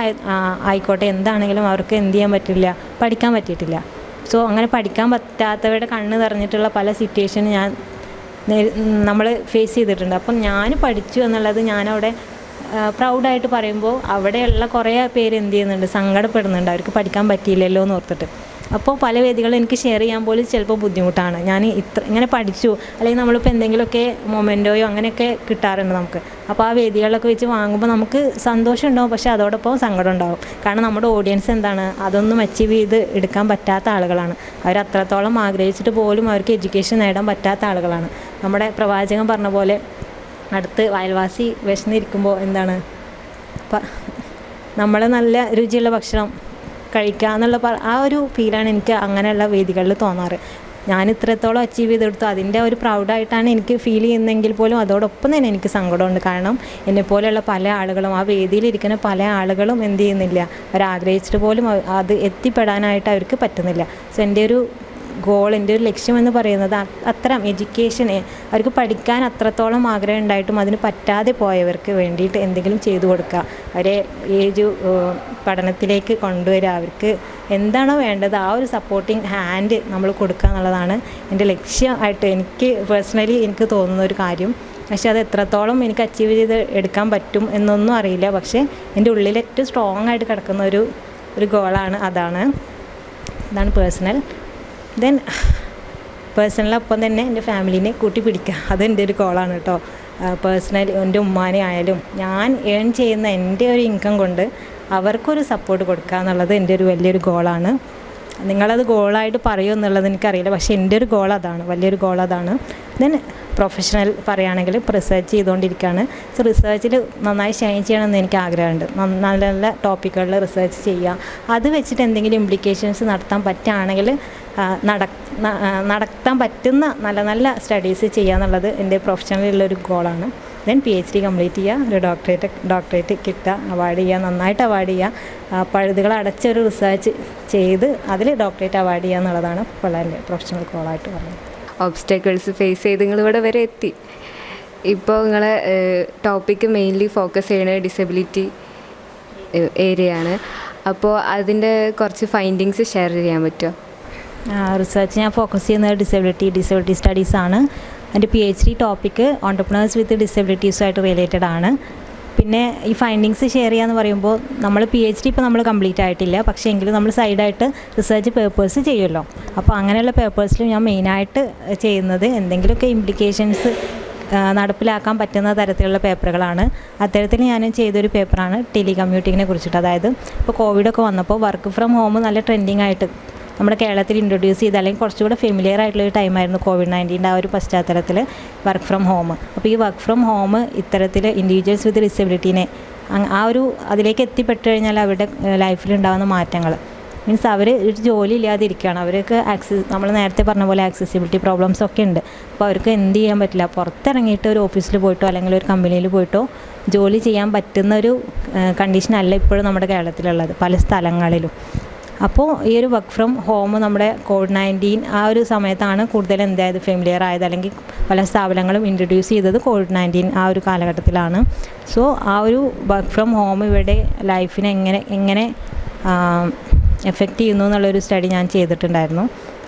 ആയിക്കോട്ടെ, എന്താണെങ്കിലും അവർക്ക് എന്ത് ചെയ്യാൻ പറ്റില്ല, പഠിക്കാൻ പറ്റിയിട്ടില്ല. സോ അങ്ങനെ പഠിക്കാൻ പറ്റാത്തവരുടെ കണ്ണ് നിറഞ്ഞിട്ടുള്ള പല സിറ്റുവേഷൻ നമ്മൾ ഫേസ് ചെയ്തിട്ടുണ്ട്. അപ്പം ഞാൻ പഠിച്ചു എന്നുള്ളത് ഞാനവിടെ പ്രൗഡായിട്ട് പറയുമ്പോൾ അവിടെയുള്ള കുറേ പേര് എന്ത് ചെയ്യുന്നുണ്ട്, സങ്കടപ്പെടുന്നുണ്ട്, അവർക്ക് പഠിക്കാൻ പറ്റിയില്ലല്ലോ എന്ന് ഓർത്തിട്ട്. അപ്പോൾ പല വേദികളും എനിക്ക് ഷെയർ ചെയ്യാൻ പോലും ചിലപ്പോൾ ബുദ്ധിമുട്ടാണ്. ഞാൻ ഇങ്ങനെ പഠിച്ചു, അല്ലെങ്കിൽ നമ്മളിപ്പോൾ എന്തെങ്കിലുമൊക്കെ മൊമെൻറ്റോയോ അങ്ങനെയൊക്കെ കിട്ടാറുണ്ട് നമുക്ക്. അപ്പോൾ ആ വേദികളിലൊക്കെ വെച്ച് വാങ്ങുമ്പോൾ നമുക്ക് സന്തോഷം ഉണ്ടാവും, പക്ഷേ അതോടൊപ്പം സങ്കടം ഉണ്ടാവും. കാരണം നമ്മുടെ ഓഡിയൻസ് അതൊന്നും അച്ചീവ് ചെയ്ത് എടുക്കാൻ പറ്റാത്ത ആളുകളാണ്. അവരത്രത്തോളം ആഗ്രഹിച്ചിട്ട് പോലും അവർക്ക് എഡ്യൂക്കേഷൻ നേടാൻ പറ്റാത്ത ആളുകളാണ്. നമ്മുടെ പ്രവാചകൻ പറഞ്ഞ പോലെ അടുത്ത് അയൽവാസി വിശന്നിരിക്കുമ്പോൾ നമ്മൾ നല്ല രുചിയുള്ള ഭക്ഷണം കഴിക്കുക എന്നുള്ള ആ ഒരു ഫീലാണ് എനിക്ക് അങ്ങനെയുള്ള വേദികളിൽ തോന്നാറ്. ഞാൻ ഇത്രത്തോളം അച്ചീവ് ചെയ്തെടുത്തു, അതിൻ്റെ ഒരു പ്രൗഡായിട്ടാണ് എനിക്ക് ഫീൽ ചെയ്യുന്നതെങ്കിൽ പോലും അതോടൊപ്പം തന്നെ എനിക്ക് സങ്കടമുണ്ട്. കാരണം എന്നെപ്പോലെയുള്ള പല ആളുകളും, ആ വേദിയിലിരിക്കുന്ന പല ആളുകളും എന്ത് ചെയ്യുന്നില്ല, അവരാഗ്രഹിച്ചിട്ട് പോലും അത് എത്തിപ്പെടാനായിട്ട് അവർക്ക് പറ്റുന്നില്ല. സോ എൻ്റെ ഒരു ഗോൾ, എൻ്റെ ഒരു ലക്ഷ്യമെന്ന് പറയുന്നത് അത്തരം എഡ്യൂക്കേഷനെ, അവർക്ക് പഠിക്കാൻ അത്രത്തോളം ആഗ്രഹം ഉണ്ടായിട്ടും അതിന് പറ്റാതെ പോയവർക്ക് വേണ്ടിയിട്ട് എന്തെങ്കിലും ചെയ്തു കൊടുക്കുക, അവരെ ഈ ഒരു പഠനത്തിലേക്ക് കൊണ്ടുവരിക, അവർക്ക് എന്താണോ വേണ്ടത് ആ ഒരു സപ്പോർട്ടിങ് ഹാൻഡ് നമ്മൾ കൊടുക്കുക എന്നുള്ളതാണ് എൻ്റെ ലക്ഷ്യമായിട്ട് എനിക്ക് പേഴ്സണലി എനിക്ക് തോന്നുന്ന ഒരു കാര്യം. പക്ഷേ അത് എത്രത്തോളം എനിക്ക് അച്ചീവ് ചെയ്ത് എടുക്കാൻ പറ്റും എന്നൊന്നും അറിയില്ല. പക്ഷേ എൻ്റെ ഉള്ളിൽ ഏറ്റവും സ്ട്രോങ് ആയിട്ട് കിടക്കുന്ന ഒരു ഗോളാണ് അതാണ് പേഴ്സണൽ. ദെൻ പേഴ്സണലൊപ്പം തന്നെ എൻ്റെ ഫാമിലീനെ കൂട്ടി പിടിക്കുക, അതെൻ്റെ ഒരു ഗോളാണ് കേട്ടോ. പേഴ്സണൽ എൻ്റെ ഉമ്മാനെ ആയാലും ഞാൻ ഏൺ ചെയ്യുന്ന എൻ്റെ ഒരു ഇൻകം കൊണ്ട് അവർക്കൊരു സപ്പോർട്ട് കൊടുക്കുക എന്നുള്ളത് എൻ്റെ ഒരു വലിയൊരു ഗോളാണ്. നിങ്ങളത് ഗോളായിട്ട് പറയുമോ എന്നുള്ളത് എനിക്കറിയില്ല, പക്ഷേ എൻ്റെ ഒരു ഗോൾ അതാണ്, വലിയൊരു ഗോൾ അതാണ്. ദെൻ പ്രൊഫഷണൽ പറയുകയാണെങ്കിൽ ഇപ്പോൾ റിസർച്ച് ചെയ്തുകൊണ്ടിരിക്കുകയാണ്. സോ റിസർച്ചിൽ നന്നായി ഷൈൻ ചെയ്യണമെന്ന് എനിക്ക് ആഗ്രഹമുണ്ട്. നല്ല നല്ല ടോപ്പിക്കുകളിൽ റിസർച്ച് ചെയ്യുക, അത് വെച്ചിട്ട് എന്തെങ്കിലും ഇംപ്ലിക്കേഷൻസ് നടത്താൻ പറ്റുകയാണെങ്കിൽ നടത്താൻ പറ്റുന്ന നല്ല നല്ല സ്റ്റഡീസ് ചെയ്യുക എന്നുള്ളത് എൻ്റെ പ്രൊഫഷണലിലുള്ളൊരു ഗോളാണ്. ദെൻ PhD കംപ്ലീറ്റ് ചെയ്യുക, ഒരു ഡോക്ടറേറ്റ് കിട്ടുക, അവാർഡ് ചെയ്യുക, നന്നായിട്ട് അവാർഡ് ചെയ്യുക, പഴുതുകൾ അടച്ചൊരു റിസർച്ച് ചെയ്ത് അതിൽ ഡോക്ടറേറ്റ് അവാർഡ് ചെയ്യുക എന്നുള്ളതാണ് വളരെ പ്രൊഫഷണൽ ഗോളായിട്ട് പറയുന്നത്. ഒബ്സ്റ്റക്കിൾസ് ഫേസ് ചെയ്ത് നിങ്ങളിവിടെ വരെ എത്തി. ഇപ്പോൾ നിങ്ങളെ ടോപ്പിക്ക് മെയിൻലി ഫോക്കസ് ചെയ്യുന്നത് ഡിസബിലിറ്റി ഏരിയയാണ്. അപ്പോൾ അതിൻ്റെ കുറച്ച് ഫൈൻഡിങ്സ് ഷെയർ ചെയ്യാൻ പറ്റുമോ? റിസർച്ച് ഞാൻ ഫോക്കസ് ചെയ്യുന്നത് ഡിസബിലിറ്റി സ്റ്റഡീസാണ്. എൻ്റെ PhD ടോപ്പിക്ക് ഓൺടർപ്രണേഴ്സ് വിത്ത് ഡിസബിലിറ്റീസുമായിട്ട് റിലേറ്റഡ് ആണ്. പിന്നെ ഈ ഫൈൻഡിങ്സ് ഷെയർ ചെയ്യാന്ന് പറയുമ്പോൾ നമ്മൾ PhD ഇപ്പോൾ നമ്മൾ കംപ്ലീറ്റ് ആയിട്ടില്ല, പക്ഷേ എങ്കിലും നമ്മൾ സൈഡായിട്ട് റിസർച്ച് പേപ്പേഴ്സ് ചെയ്യുമല്ലോ. അപ്പോൾ അങ്ങനെയുള്ള പേപ്പേഴ്സിൽ ഞാൻ മെയിനായിട്ട് ചെയ്യുന്നത് എന്തെങ്കിലുമൊക്കെ ഇംപ്ലിക്കേഷൻസ് നടപ്പിലാക്കാൻ പറ്റുന്ന തരത്തിലുള്ള പേപ്പറുകളാണ്. അത്തരത്തിൽ ഞാൻ ചെയ്തൊരു പേപ്പറാണ് ടെലികമ്മ്യൂട്ടിങ്ങിനെ കുറിച്ചിട്ട്. അതായത് ഇപ്പോൾ കോവിഡൊക്കെ വന്നപ്പോൾ വർക്ക് ഫ്രം ഹോം നല്ല ട്രെൻഡിങ് ആയിട്ട് നമ്മുടെ കേരളത്തിൽ ഇൻട്രൊഡ്യൂസ് ചെയ്ത്, അല്ലെങ്കിൽ കുറച്ചുകൂടെ ഫെമിലിയർ ആയിട്ടുള്ളൊരു ടൈമായിരുന്നു COVID-19 ആ ഒരു പശ്ചാത്തലത്തിൽ വർക്ക് ഫ്രം ഹോം. അപ്പോൾ ഈ വർക്ക് ഫ്രം ഹോം ഇത്തരത്തിൽ ഇൻഡിവിജ്വൽസ് വിത്ത് ഡിസബിലിറ്റീനെ ആ ഒരു അതിലേക്ക് എത്തിപ്പെട്ട് കഴിഞ്ഞാൽ അവരുടെ ലൈഫിലുണ്ടാകുന്ന മാറ്റങ്ങൾ, മീൻസ് അവർ ഒരു ജോലി ഇല്ലാതെ ഇരിക്കുകയാണ്, അവർക്ക് നമ്മൾ നേരത്തെ പറഞ്ഞ പോലെ ആക്സസിബിലിറ്റി പ്രോബ്ലംസ് ഒക്കെ ഉണ്ട്. അപ്പോൾ അവർക്ക് എന്ത് ചെയ്യാൻ പറ്റില്ല, പുറത്തിറങ്ങിയിട്ട് ഒരു ഓഫീസിൽ പോയിട്ടോ അല്ലെങ്കിൽ ഒരു കമ്പനിയിൽ പോയിട്ടോ ജോലി ചെയ്യാൻ പറ്റുന്ന ഒരു കണ്ടീഷനല്ല ഇപ്പോഴും നമ്മുടെ കേരളത്തിലുള്ളത് പല സ്ഥലങ്ങളിലും. അപ്പോൾ ഈ ഒരു വർക്ക് ഫ്രം ഹോം നമ്മുടെ COVID-19 ആ ഒരു സമയത്താണ് കൂടുതൽ എന്തായത് ഫെമിലിയർ ആയത്, അല്ലെങ്കിൽ പല സ്ഥാപനങ്ങളും ഇൻട്രൊഡ്യൂസ് ചെയ്തത് COVID-19 ആ ഒരു കാലഘട്ടത്തിലാണ്. സോ ആ ഒരു വർക്ക് ഫ്രം ഹോം ഇവിടെ ലൈഫിനെ എങ്ങനെ എഫക്റ്റ് ചെയ്യുന്നു എന്നുള്ളൊരു സ്റ്റഡി ഞാൻ ചെയ്തിട്ടുണ്ടായിരുന്നു.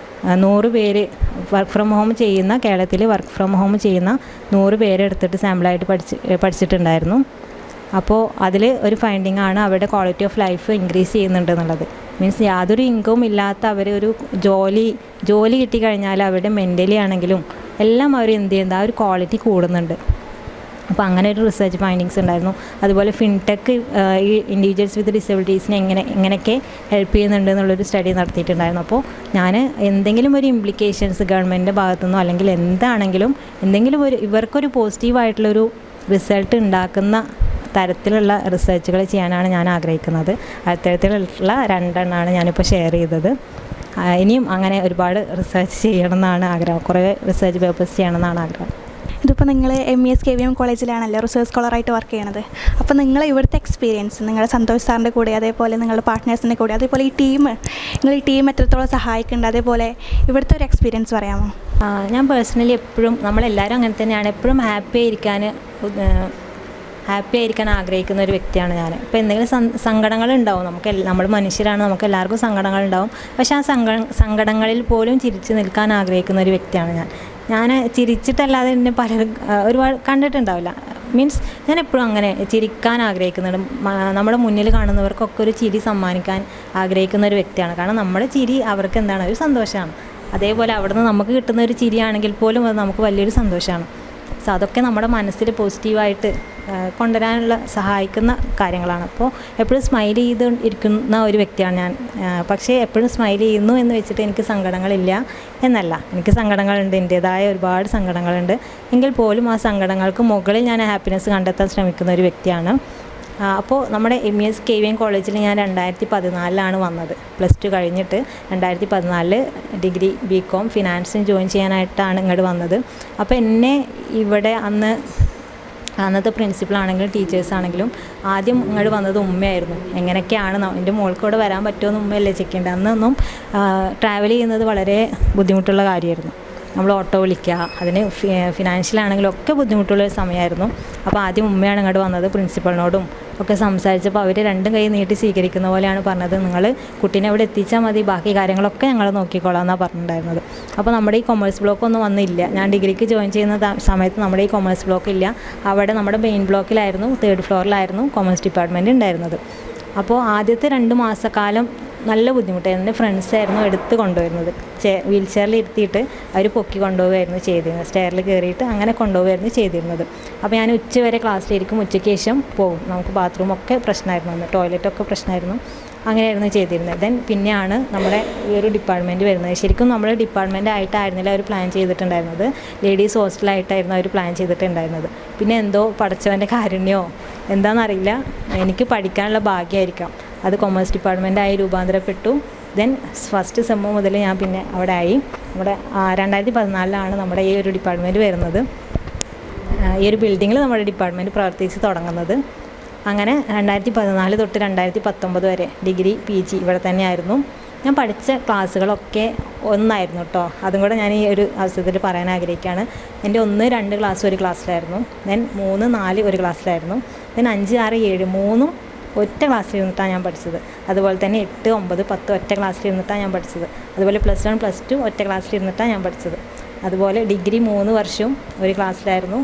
100 പേര് വർക്ക് ഫ്രം ഹോം ചെയ്യുന്ന, കേരളത്തിൽ വർക്ക് ഫ്രം ഹോം ചെയ്യുന്ന 100 പേരെ എടുത്തിട്ട് സാമ്പിളായിട്ട് പഠിച്ചിട്ടുണ്ടായിരുന്നു. അപ്പോൾ അതിൽ ഒരു ഫൈൻഡിങ് ആണ് അവരുടെ ക്വാളിറ്റി ഓഫ് ലൈഫ് ഇൻക്രീസ് ചെയ്യുന്നുണ്ട് എന്നുള്ളത്. മീൻസ് യാതൊരു ഇൻകവും ഇല്ലാത്ത അവർ ഒരു ജോലി കിട്ടിക്കഴിഞ്ഞാൽ അവരുടെ മെൻ്റലി ആണെങ്കിലും എല്ലാം അവർ എന്ത് ചെയ്യുന്നത്, ആ ഒരു ക്വാളിറ്റി കൂടുന്നുണ്ട്. അപ്പോൾ അങ്ങനെ ഒരു റിസർച്ച് ഫൈൻഡിങ്സ് ഉണ്ടായിരുന്നു. അതുപോലെ ഫിൻടെക് ഈ ഇൻഡിവിജ്വൽസ് വിത്ത് ഡിസബിലിറ്റീസിനെ എങ്ങനെയൊക്കെ ഹെൽപ്പ് ചെയ്യുന്നുണ്ട് എന്നുള്ളൊരു സ്റ്റഡി നടത്തിയിട്ടുണ്ടായിരുന്നു. അപ്പോൾ ഞാൻ എന്തെങ്കിലും ഒരു ഇംപ്ലിക്കേഷൻസ് ഗവൺമെൻറ്റിൻ്റെ ഭാഗത്തുനിന്നോ അല്ലെങ്കിൽ എന്താണെങ്കിലും എന്തെങ്കിലും ഇവർക്കൊരു പോസിറ്റീവായിട്ടുള്ളൊരു റിസൾട്ട് ഉണ്ടാക്കുന്ന തരത്തിലുള്ള റിസർച്ചുകൾ ചെയ്യാനാണ് ഞാൻ ആഗ്രഹിക്കുന്നത്. അത്തരത്തിലുള്ള 2 എണ്ണമാണ് ഞാനിപ്പോൾ ഷെയർ ചെയ്തത്. ഇനിയും അങ്ങനെ ഒരുപാട് റിസർച്ച് ചെയ്യണം എന്നാണ് ആഗ്രഹം, കുറേ റിസർച്ച് പേപ്പേഴ്സ് ചെയ്യണം എന്നാണ് ആഗ്രഹം. ഇതിപ്പോൾ നിങ്ങൾ MES KVM കോളേജിലാണല്ലോ റിസർച്ച് സ്കോളറായിട്ട് വർക്ക് ചെയ്യണത്. അപ്പോൾ നിങ്ങൾ ഇവിടുത്തെ എക്സ്പീരിയൻസ്, നിങ്ങളുടെ സന്തോഷ് സാറിൻ്റെ കൂടെ, അതേപോലെ നിങ്ങളുടെ പാർട്ട്നേഴ്സിൻ്റെ കൂടെ, അതേപോലെ നിങ്ങൾ ഈ ടീം എത്രത്തോളം സഹായിക്കുന്നുണ്ട്, അതേപോലെ ഇവിടുത്തെ ഒരു എക്സ്പീരിയൻസ് പറയാമോ? ഞാൻ പേഴ്സണലി എപ്പോഴും, നമ്മളെല്ലാവരും അങ്ങനെ തന്നെയാണ്, എപ്പോഴും ഹാപ്പി ആയിരിക്കാൻ ആഗ്രഹിക്കുന്ന ഒരു വ്യക്തിയാണ് ഞാൻ. ഇപ്പോൾ എന്തെങ്കിലും സങ്കടങ്ങളുണ്ടാവും, നമ്മൾ മനുഷ്യരാണ്, നമുക്ക് എല്ലാവർക്കും സങ്കടങ്ങളുണ്ടാവും. പക്ഷേ ആ സങ്കടങ്ങളിൽ പോലും ചിരിച്ച് നിൽക്കാൻ ആഗ്രഹിക്കുന്ന ഒരു വ്യക്തിയാണ് ഞാൻ ചിരിച്ചിട്ടല്ലാതെ എന്നെ പലരും ഒരുപാട് കണ്ടിട്ടുണ്ടാവില്ല. മീൻസ് ഞാൻ എപ്പോഴും അങ്ങനെ ചിരിക്കാൻ ആഗ്രഹിക്കുന്നുണ്ട്. നമ്മുടെ മുന്നിൽ കാണുന്നവർക്കൊക്കെ ഒരു ചിരി സമ്മാനിക്കാൻ ആഗ്രഹിക്കുന്ന ഒരു വ്യക്തിയാണ്. കാരണം നമ്മുടെ ചിരി അവർക്ക് എന്താണ്, ഒരു സന്തോഷമാണ്. അതേപോലെ അവിടുന്ന് നമുക്ക് കിട്ടുന്ന ഒരു ചിരിയാണെങ്കിൽ പോലും അത് നമുക്ക് വലിയൊരു സന്തോഷമാണ്. സോ അതൊക്കെ നമ്മുടെ മനസ്സിൽ പോസിറ്റീവായിട്ട് കൊണ്ടുവരാനുള്ള സഹായിക്കുന്ന കാര്യങ്ങളാണ്. അപ്പോൾ എപ്പോഴും സ്മൈൽ ചെയ്ത് ഇരിക്കുന്ന ഒരു വ്യക്തിയാണ് ഞാൻ. പക്ഷേ എപ്പോഴും സ്മൈൽ ചെയ്യുന്നു എന്ന് വെച്ചിട്ട് എനിക്ക് സങ്കടങ്ങളില്ല എന്നല്ല, എനിക്ക് സങ്കടങ്ങളുണ്ട്, എൻ്റേതായ ഒരുപാട് സങ്കടങ്ങളുണ്ട്. എങ്കിൽ പോലും ആ സങ്കടങ്ങൾക്ക് മുകളിൽ ഞാൻ ഹാപ്പിനെസ് കണ്ടെത്താൻ ശ്രമിക്കുന്ന ഒരു വ്യക്തിയാണ്. അപ്പോൾ നമ്മുടെ MES KVM കോളേജിൽ ഞാൻ 2014 വന്നത്. +2 കഴിഞ്ഞിട്ട് 2014 ഡിഗ്രി BCom ഫിനാൻസിന് ജോയിൻ ചെയ്യാനായിട്ടാണ് ഇങ്ങോട്ട് വന്നത്. അപ്പോൾ എന്നെ ഇവിടെ അന്നത്തെ പ്രിൻസിപ്പളാണെങ്കിലും ടീച്ചേഴ്സാണെങ്കിലും ആദ്യം ഇങ്ങോട്ട് വന്നത് ഉമ്മയായിരുന്നു. എങ്ങനെയൊക്കെയാണ് എൻ്റെ മോൾക്ക് ഇവിടെ വരാൻ പറ്റുമെന്ന് ഉമ്മയല്ലേ ചെക്ക് ചെയ്യേണ്ടത്. അന്നൊന്നും ട്രാവൽ ചെയ്യുന്നത് വളരെ ബുദ്ധിമുട്ടുള്ള കാര്യമായിരുന്നു. നമ്മൾ ഓട്ടോ വിളിക്കുക, അതിന് ഫിനാൻഷ്യലാണെങ്കിലും ഒക്കെ ബുദ്ധിമുട്ടുള്ള സമയമായിരുന്നു. അപ്പോൾ ആദ്യം ഉമ്മയാണ് ഇങ്ങോട്ട് വന്നത്. പ്രിൻസിപ്പളിനോടും ഒക്കെ സംസാരിച്ചപ്പോൾ അവർ രണ്ടും കൈ നീട്ടി സ്വീകരിക്കുന്ന പോലെയാണ് പറഞ്ഞത്, നിങ്ങൾ കുട്ടീനെ ഇവിടെ എത്തിച്ചാൽ മതി, ബാക്കി കാര്യങ്ങളൊക്കെ ഞങ്ങൾ നോക്കിക്കോളാം എന്നാണ് പറഞ്ഞിട്ടുണ്ടായിരുന്നത്. അപ്പോൾ നമ്മുടെ ഈ കൊമേഴ്സ് ബ്ലോക്കൊന്നും വന്നില്ല. ഞാൻ ഡിഗ്രിക്ക് ജോയിൻ ചെയ്യുന്ന സമയത്ത് നമ്മുടെ ഈ കൊമേഴ്സ് ബ്ലോക്ക് ഇല്ല. അവിടെ നമ്മുടെ മെയിൻ ബ്ലോക്കിലായിരുന്നു, 3rd ഫ്ലോറിലായിരുന്നു കൊമേഴ്സ് ഡിപ്പാർട്ട്മെൻറ്റ് ഉണ്ടായിരുന്നത്. അപ്പോൾ ആദ്യത്തെ 2 മാസക്കാലം നല്ല ബുദ്ധിമുട്ടായിരുന്നു. എൻ്റെ ഫ്രണ്ട്സായിരുന്നു എടുത്ത് കൊണ്ടുവരുന്നത്. വീൽ ചെയറിൽ ഇരുത്തിയിട്ട് അവർ പൊക്കി കൊണ്ടുപോവുകയായിരുന്നു ചെയ്തിരുന്നത്. സ്റ്റെയറിൽ കയറിയിട്ട് അങ്ങനെ കൊണ്ടുപോവുകയായിരുന്നു ചെയ്തിരുന്നത്. അപ്പോൾ ഞാൻ ഉച്ച വരെ ക്ലാസ്സിലിരിക്കും, ഉച്ചയ്ക്ക് ശേഷം പോകും. നമുക്ക് ബാത്റൂമൊക്കെ പ്രശ്നമായിരുന്നു, അന്ന് ടോയ്ലറ്റൊക്കെ പ്രശ്നമായിരുന്നു. അങ്ങനെയായിരുന്നു ചെയ്തിരുന്നത്. ദെൻ പിന്നെയാണ് നമ്മുടെ ഈ ഒരു ഡിപ്പാർട്ട്മെൻറ്റ് വരുന്നത്. ശരിക്കും നമ്മൾ ഡിപ്പാർട്ട്മെൻ്റ് ആയിട്ടായിരുന്നില്ല അവർ പ്ലാൻ ചെയ്തിട്ടുണ്ടായിരുന്നത്, ലേഡീസ് ഹോസ്റ്റലായിട്ടായിരുന്നു അവർ പ്ലാൻ ചെയ്തിട്ടുണ്ടായിരുന്നത്. പിന്നെ എന്തോ പടച്ചവൻ്റെ കാരുണ്യമോ എന്താണെന്നറിയില്ല, എനിക്ക് പഠിക്കാനുള്ള ഭാഗ്യമായിരിക്കാം, അത് കൊമേഴ്സ് ഡിപ്പാർട്ട്മെൻറ്റായി രൂപാന്തരപ്പെട്ടു. ദെൻ ഫസ്റ്റ് സെമ്മ് മുതൽ ഞാൻ പിന്നെ അവിടെ ആയി. നമ്മുടെ 2014 നമ്മുടെ ഈ ഒരു ഡിപ്പാർട്ട്മെൻറ്റ് വരുന്നത്. ഈ ഒരു ബിൽഡിങ്ങിൽ നമ്മുടെ ഡിപ്പാർട്ട്മെൻറ്റ് പ്രവർത്തിച്ച് തുടങ്ങുന്നത്. അങ്ങനെ 2014 തൊട്ട് 2019 വരെ ഡിഗ്രി PG ഇവിടെ തന്നെയായിരുന്നു. ഞാൻ പഠിച്ച ക്ലാസ്സുകളൊക്കെ ഒന്നായിരുന്നു കേട്ടോ. അതും കൂടെ ഞാൻ ഈ ഒരു അവസരത്തിൽ പറയാൻ ആഗ്രഹിക്കുകയാണ്. എൻ്റെ 1, 2 ക്ലാസ് ഒരു ക്ലാസ്സിലായിരുന്നു. ദെൻ 3, 4 ഒരു ക്ലാസ്സിലായിരുന്നു. ദെൻ 5, 6, 7 മൂന്നും ഒറ്റ ക്ലാസ്സിൽ ഇരുന്നിട്ടാണ് ഞാൻ പഠിച്ചത്. അതുപോലെ തന്നെ 8, 9, 10 ഒറ്റ ക്ലാസ്സിൽ ഇരുന്നിട്ടാണ് ഞാൻ പഠിച്ചത്. അതുപോലെ +1, +2 ഒറ്റ ക്ലാസ്സിൽ ഇരുന്നിട്ടാണ് ഞാൻ പഠിച്ചത്. അതുപോലെ ഡിഗ്രി 3 വർഷവും ഒരു ക്ലാസ്സിലായിരുന്നു.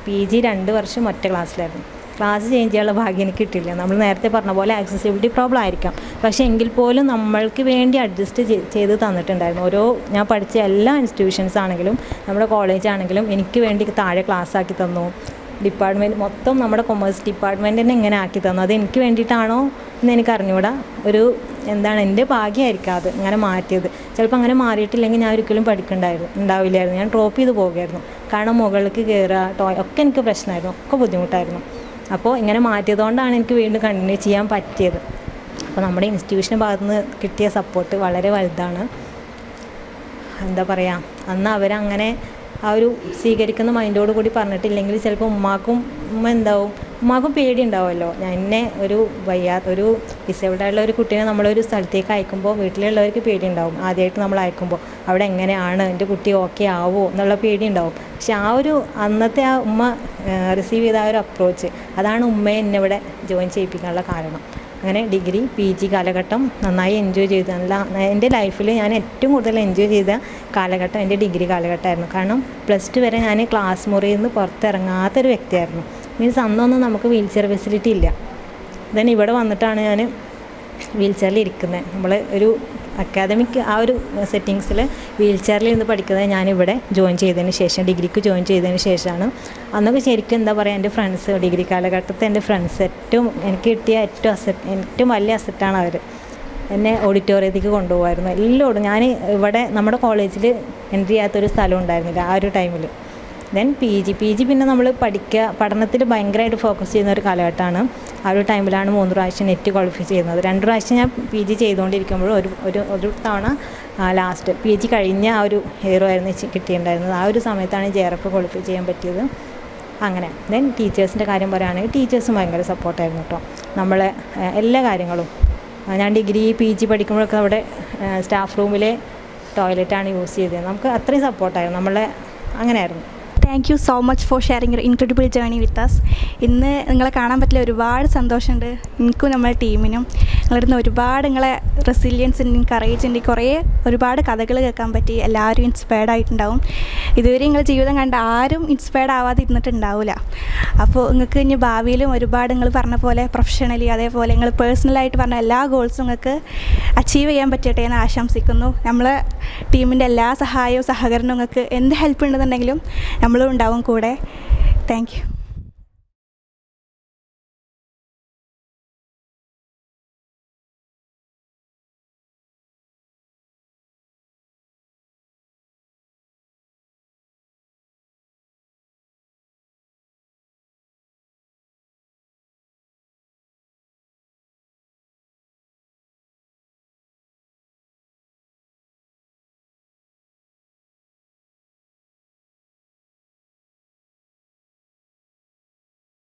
PG 2 വർഷം ഒറ്റ ക്ലാസ്സിലായിരുന്നു. ക്ലാസ് ചേഞ്ച് ചെയ്യാനുള്ള ഭാഗ്യം എനിക്ക് കിട്ടില്ല. നമ്മൾ നേരത്തെ പറഞ്ഞ പോലെ ആക്സസിബിലിറ്റി പ്രോബ്ലം ആയിരിക്കാം, പക്ഷേ എങ്കിൽ പോലും നമ്മൾക്ക് വേണ്ടി അഡ്ജസ്റ്റ് ചെയ്ത് തന്നിട്ടുണ്ടായിരുന്നു. ഞാൻ പഠിച്ച എല്ലാ ഇൻസ്റ്റിറ്റ്യൂഷൻസ് ആണെങ്കിലും നമ്മുടെ കോളേജ് ആണെങ്കിലും എനിക്ക് വേണ്ടി താഴെ ക്ലാസ് ആക്കി തന്നു. ഡിപ്പാർട്ട്മെൻറ്റ് മൊത്തം നമ്മുടെ കൊമേഴ്സ് ഡിപ്പാർട്ട്മെൻറ്റ് തന്നെ ഇങ്ങനെ ആക്കി തന്നു. അത് എനിക്ക് വേണ്ടിയിട്ടാണോ എന്ന് എനിക്ക് അറിഞ്ഞുകൂടാ. എൻ്റെ ഭാഗ്യമായിരിക്കാം അത് ഇങ്ങനെ മാറ്റിയത്. ചിലപ്പോൾ അങ്ങനെ മാറിയിട്ടില്ലെങ്കിൽ ഞാൻ ഒരിക്കലും ഉണ്ടാവില്ലായിരുന്നു. ഞാൻ ഡ്രോപ്പ് ചെയ്ത് പോകുമായിരുന്നു. കാരണം മുകളിലേക്ക് കയറുക ഒക്കെ എനിക്ക് പ്രശ്നമായിരുന്നു, ഒക്കെ ബുദ്ധിമുട്ടായിരുന്നു. അപ്പോൾ ഇങ്ങനെ മാറ്റിയതുകൊണ്ടാണ് എനിക്ക് വീണ്ടും കണ്ടിന്യൂ ചെയ്യാൻ പറ്റിയത്. അപ്പോൾ നമ്മുടെ ഇൻസ്റ്റിറ്റ്യൂഷൻ്റെ ഭാഗത്തുനിന്ന് കിട്ടിയ സപ്പോർട്ട് വളരെ വലുതാണ്. എന്താ പറയുക, അന്ന് അവരങ്ങനെ ആ ഒരു സ്വീകരിക്കുന്ന മൈൻഡോട് കൂടി പറഞ്ഞിട്ടില്ലെങ്കിൽ ചിലപ്പോൾ ഉമ്മാക്കും പേടി ഉണ്ടാവുമല്ലോ. എന്നെ ഒരു ഒരു ഡിസേബിൾഡ് ആയിട്ടുള്ള ഒരു കുട്ടീനെ നമ്മളൊരു സ്ഥലത്തേക്ക് അയക്കുമ്പോൾ വീട്ടിലുള്ളവർക്ക് പേടി ഉണ്ടാവും. ആദ്യമായിട്ട് നമ്മൾ അയക്കുമ്പോൾ അവിടെ എങ്ങനെയാണ് എൻ്റെ കുട്ടി ഓക്കെ ആവുമോ എന്നുള്ള പേടി ഉണ്ടാവും. പക്ഷെ അന്നത്തെ ആ ഉമ്മ റിസീവ് ചെയ്ത ആ ഒരു അപ്രോച്ച്, അതാണ് ഉമ്മയെ എന്നെ ഇവിടെ ജോയിൻ ചെയ്യിപ്പിക്കാനുള്ള കാരണം. അങ്ങനെ ഡിഗ്രി PG കാലഘട്ടം നന്നായി എൻജോയ് ചെയ്തു. എൻ്റെ ലൈഫിൽ ഞാൻ ഏറ്റവും കൂടുതൽ എൻജോയ് ചെയ്ത കാലഘട്ടം എൻ്റെ ഡിഗ്രി കാലഘട്ടമായിരുന്നു. കാരണം +2 വരെ ഞാൻ ക്ലാസ് മുറിയിൽ നിന്ന് പുറത്തിറങ്ങാത്തൊരു വ്യക്തിയായിരുന്നു. മീൻസ് അന്നൊന്നും നമുക്ക് വീൽ ചെയർ ഫെസിലിറ്റി ഇല്ല. ദെൻ ഇവിടെ വന്നിട്ടാണ് ഞാൻ വീൽ ചെയറിൽ ഇരിക്കുന്നത്. നമ്മൾ ഒരു അക്കാദമിക് ആ ഒരു സെറ്റിങ്സിൽ വീൽ ചെയറിൽ ഇരുന്ന് പഠിക്കുന്നത് ഞാനിവിടെ ജോയിൻ ചെയ്തതിന് ശേഷം, ഡിഗ്രിക്ക് ജോയിൻ ചെയ്തതിന് ശേഷമാണ്. അന്നൊക്കെ ശരിക്കും എന്താ പറയുക, എൻ്റെ ഫ്രണ്ട്സ്, ഡിഗ്രി കാലഘട്ടത്തെ എൻ്റെ ഫ്രണ്ട്സ് എനിക്ക് കിട്ടിയ ഏറ്റവും വലിയ അസറ്റാണ് അവർ. എന്നെ ഓഡിറ്റോറിയത്തേക്ക് കൊണ്ടുപോകുമായിരുന്നു എല്ലാവരും. ഞാൻ ഇവിടെ നമ്മുടെ കോളേജിൽ എൻട്രി ചെയ്യാത്തൊരു സ്ഥലം ഉണ്ടായിരുന്നില്ല ആ ഒരു ടൈമിൽ. ദെൻ PG പിന്നെ നമ്മൾ പഠനത്തിൽ ഭയങ്കരമായിട്ട് ഫോക്കസ് ചെയ്യുന്ന ഒരു കാലഘട്ടമാണ്. ആ ഒരു ടൈമിലാണ് 3 പ്രാവശ്യം നെറ്റ് ക്വാളിഫൈ ചെയ്യുന്നത്. 2 പ്രാവശ്യം ഞാൻ PG ചെയ്തുകൊണ്ടിരിക്കുമ്പോൾ ഒരു തവണ ലാസ്റ്റ് PG കഴിഞ്ഞ ആ ഒരു ഹീറോ ആയിരുന്നു കിട്ടിയിട്ടുണ്ടായിരുന്നത്. ആ ഒരു സമയത്താണ് JRF ക്വാളിഫൈ ചെയ്യാൻ പറ്റിയത്. അങ്ങനെ ദെൻ ടീച്ചേഴ്സിൻ്റെ കാര്യം പറയുകയാണെങ്കിൽ ടീച്ചേഴ്സും ഭയങ്കര സപ്പോർട്ടായിരുന്നു കേട്ടോ. നമ്മളെ എല്ലാ കാര്യങ്ങളും. ഞാൻ ഡിഗ്രി PG പഠിക്കുമ്പോഴൊക്കെ അവിടെ സ്റ്റാഫ് റൂമിലെ ടോയ്ലറ്റാണ് യൂസ് ചെയ്തത്. നമുക്ക് അത്രയും സപ്പോർട്ടായിരുന്നു, നമ്മളെ അങ്ങനെയായിരുന്നു. Thank you so much for sharing your incredible journey with us. ഇന്ന് നിങ്ങളെ കാണാൻ പറ്റില്ല, ഒരുപാട് സന്തോഷമുണ്ട് എനിക്കും നമ്മുടെ ടീമിനും. നിങ്ങളിടുന്ന ഒരുപാട് നിങ്ങളെ റെസിലിയൻസ് ഉണ്ട്, കറേജ് ഉണ്ട്, ഒരുപാട് കഥകൾ കേൾക്കാൻ പറ്റി. എല്ലാവരും ഇൻസ്പയർഡ് ആയിട്ടുണ്ടാവും. ഇതുവരെ നിങ്ങളുടെ ജീവിതം കണ്ട് ആരും ഇൻസ്പയർഡ് ആവാതെ ഇരുന്നിട്ടുണ്ടാവില്ല. അപ്പോൾ നിങ്ങൾക്ക് ഇനി ഭാവിയിലും ഒരുപാട് നിങ്ങൾ പറഞ്ഞ പോലെ പ്രൊഫഷണലി, അതേപോലെ നിങ്ങൾ പേഴ്സണലായിട്ട് പറഞ്ഞ എല്ലാ ഗോൾസും നിങ്ങൾക്ക് അച്ചീവ് ചെയ്യാൻ പറ്റട്ടെ എന്ന് ആശംസിക്കുന്നു. നമ്മളെ ടീമിൻ്റെ എല്ലാ സഹായവും സഹകരണവും നിങ്ങൾക്ക് എന്ത് ഹെൽപ്പ് ഉണ്ടെന്നുണ്ടെങ്കിലും നമ്മളും ഉണ്ടാവും കൂടെ. Thank you.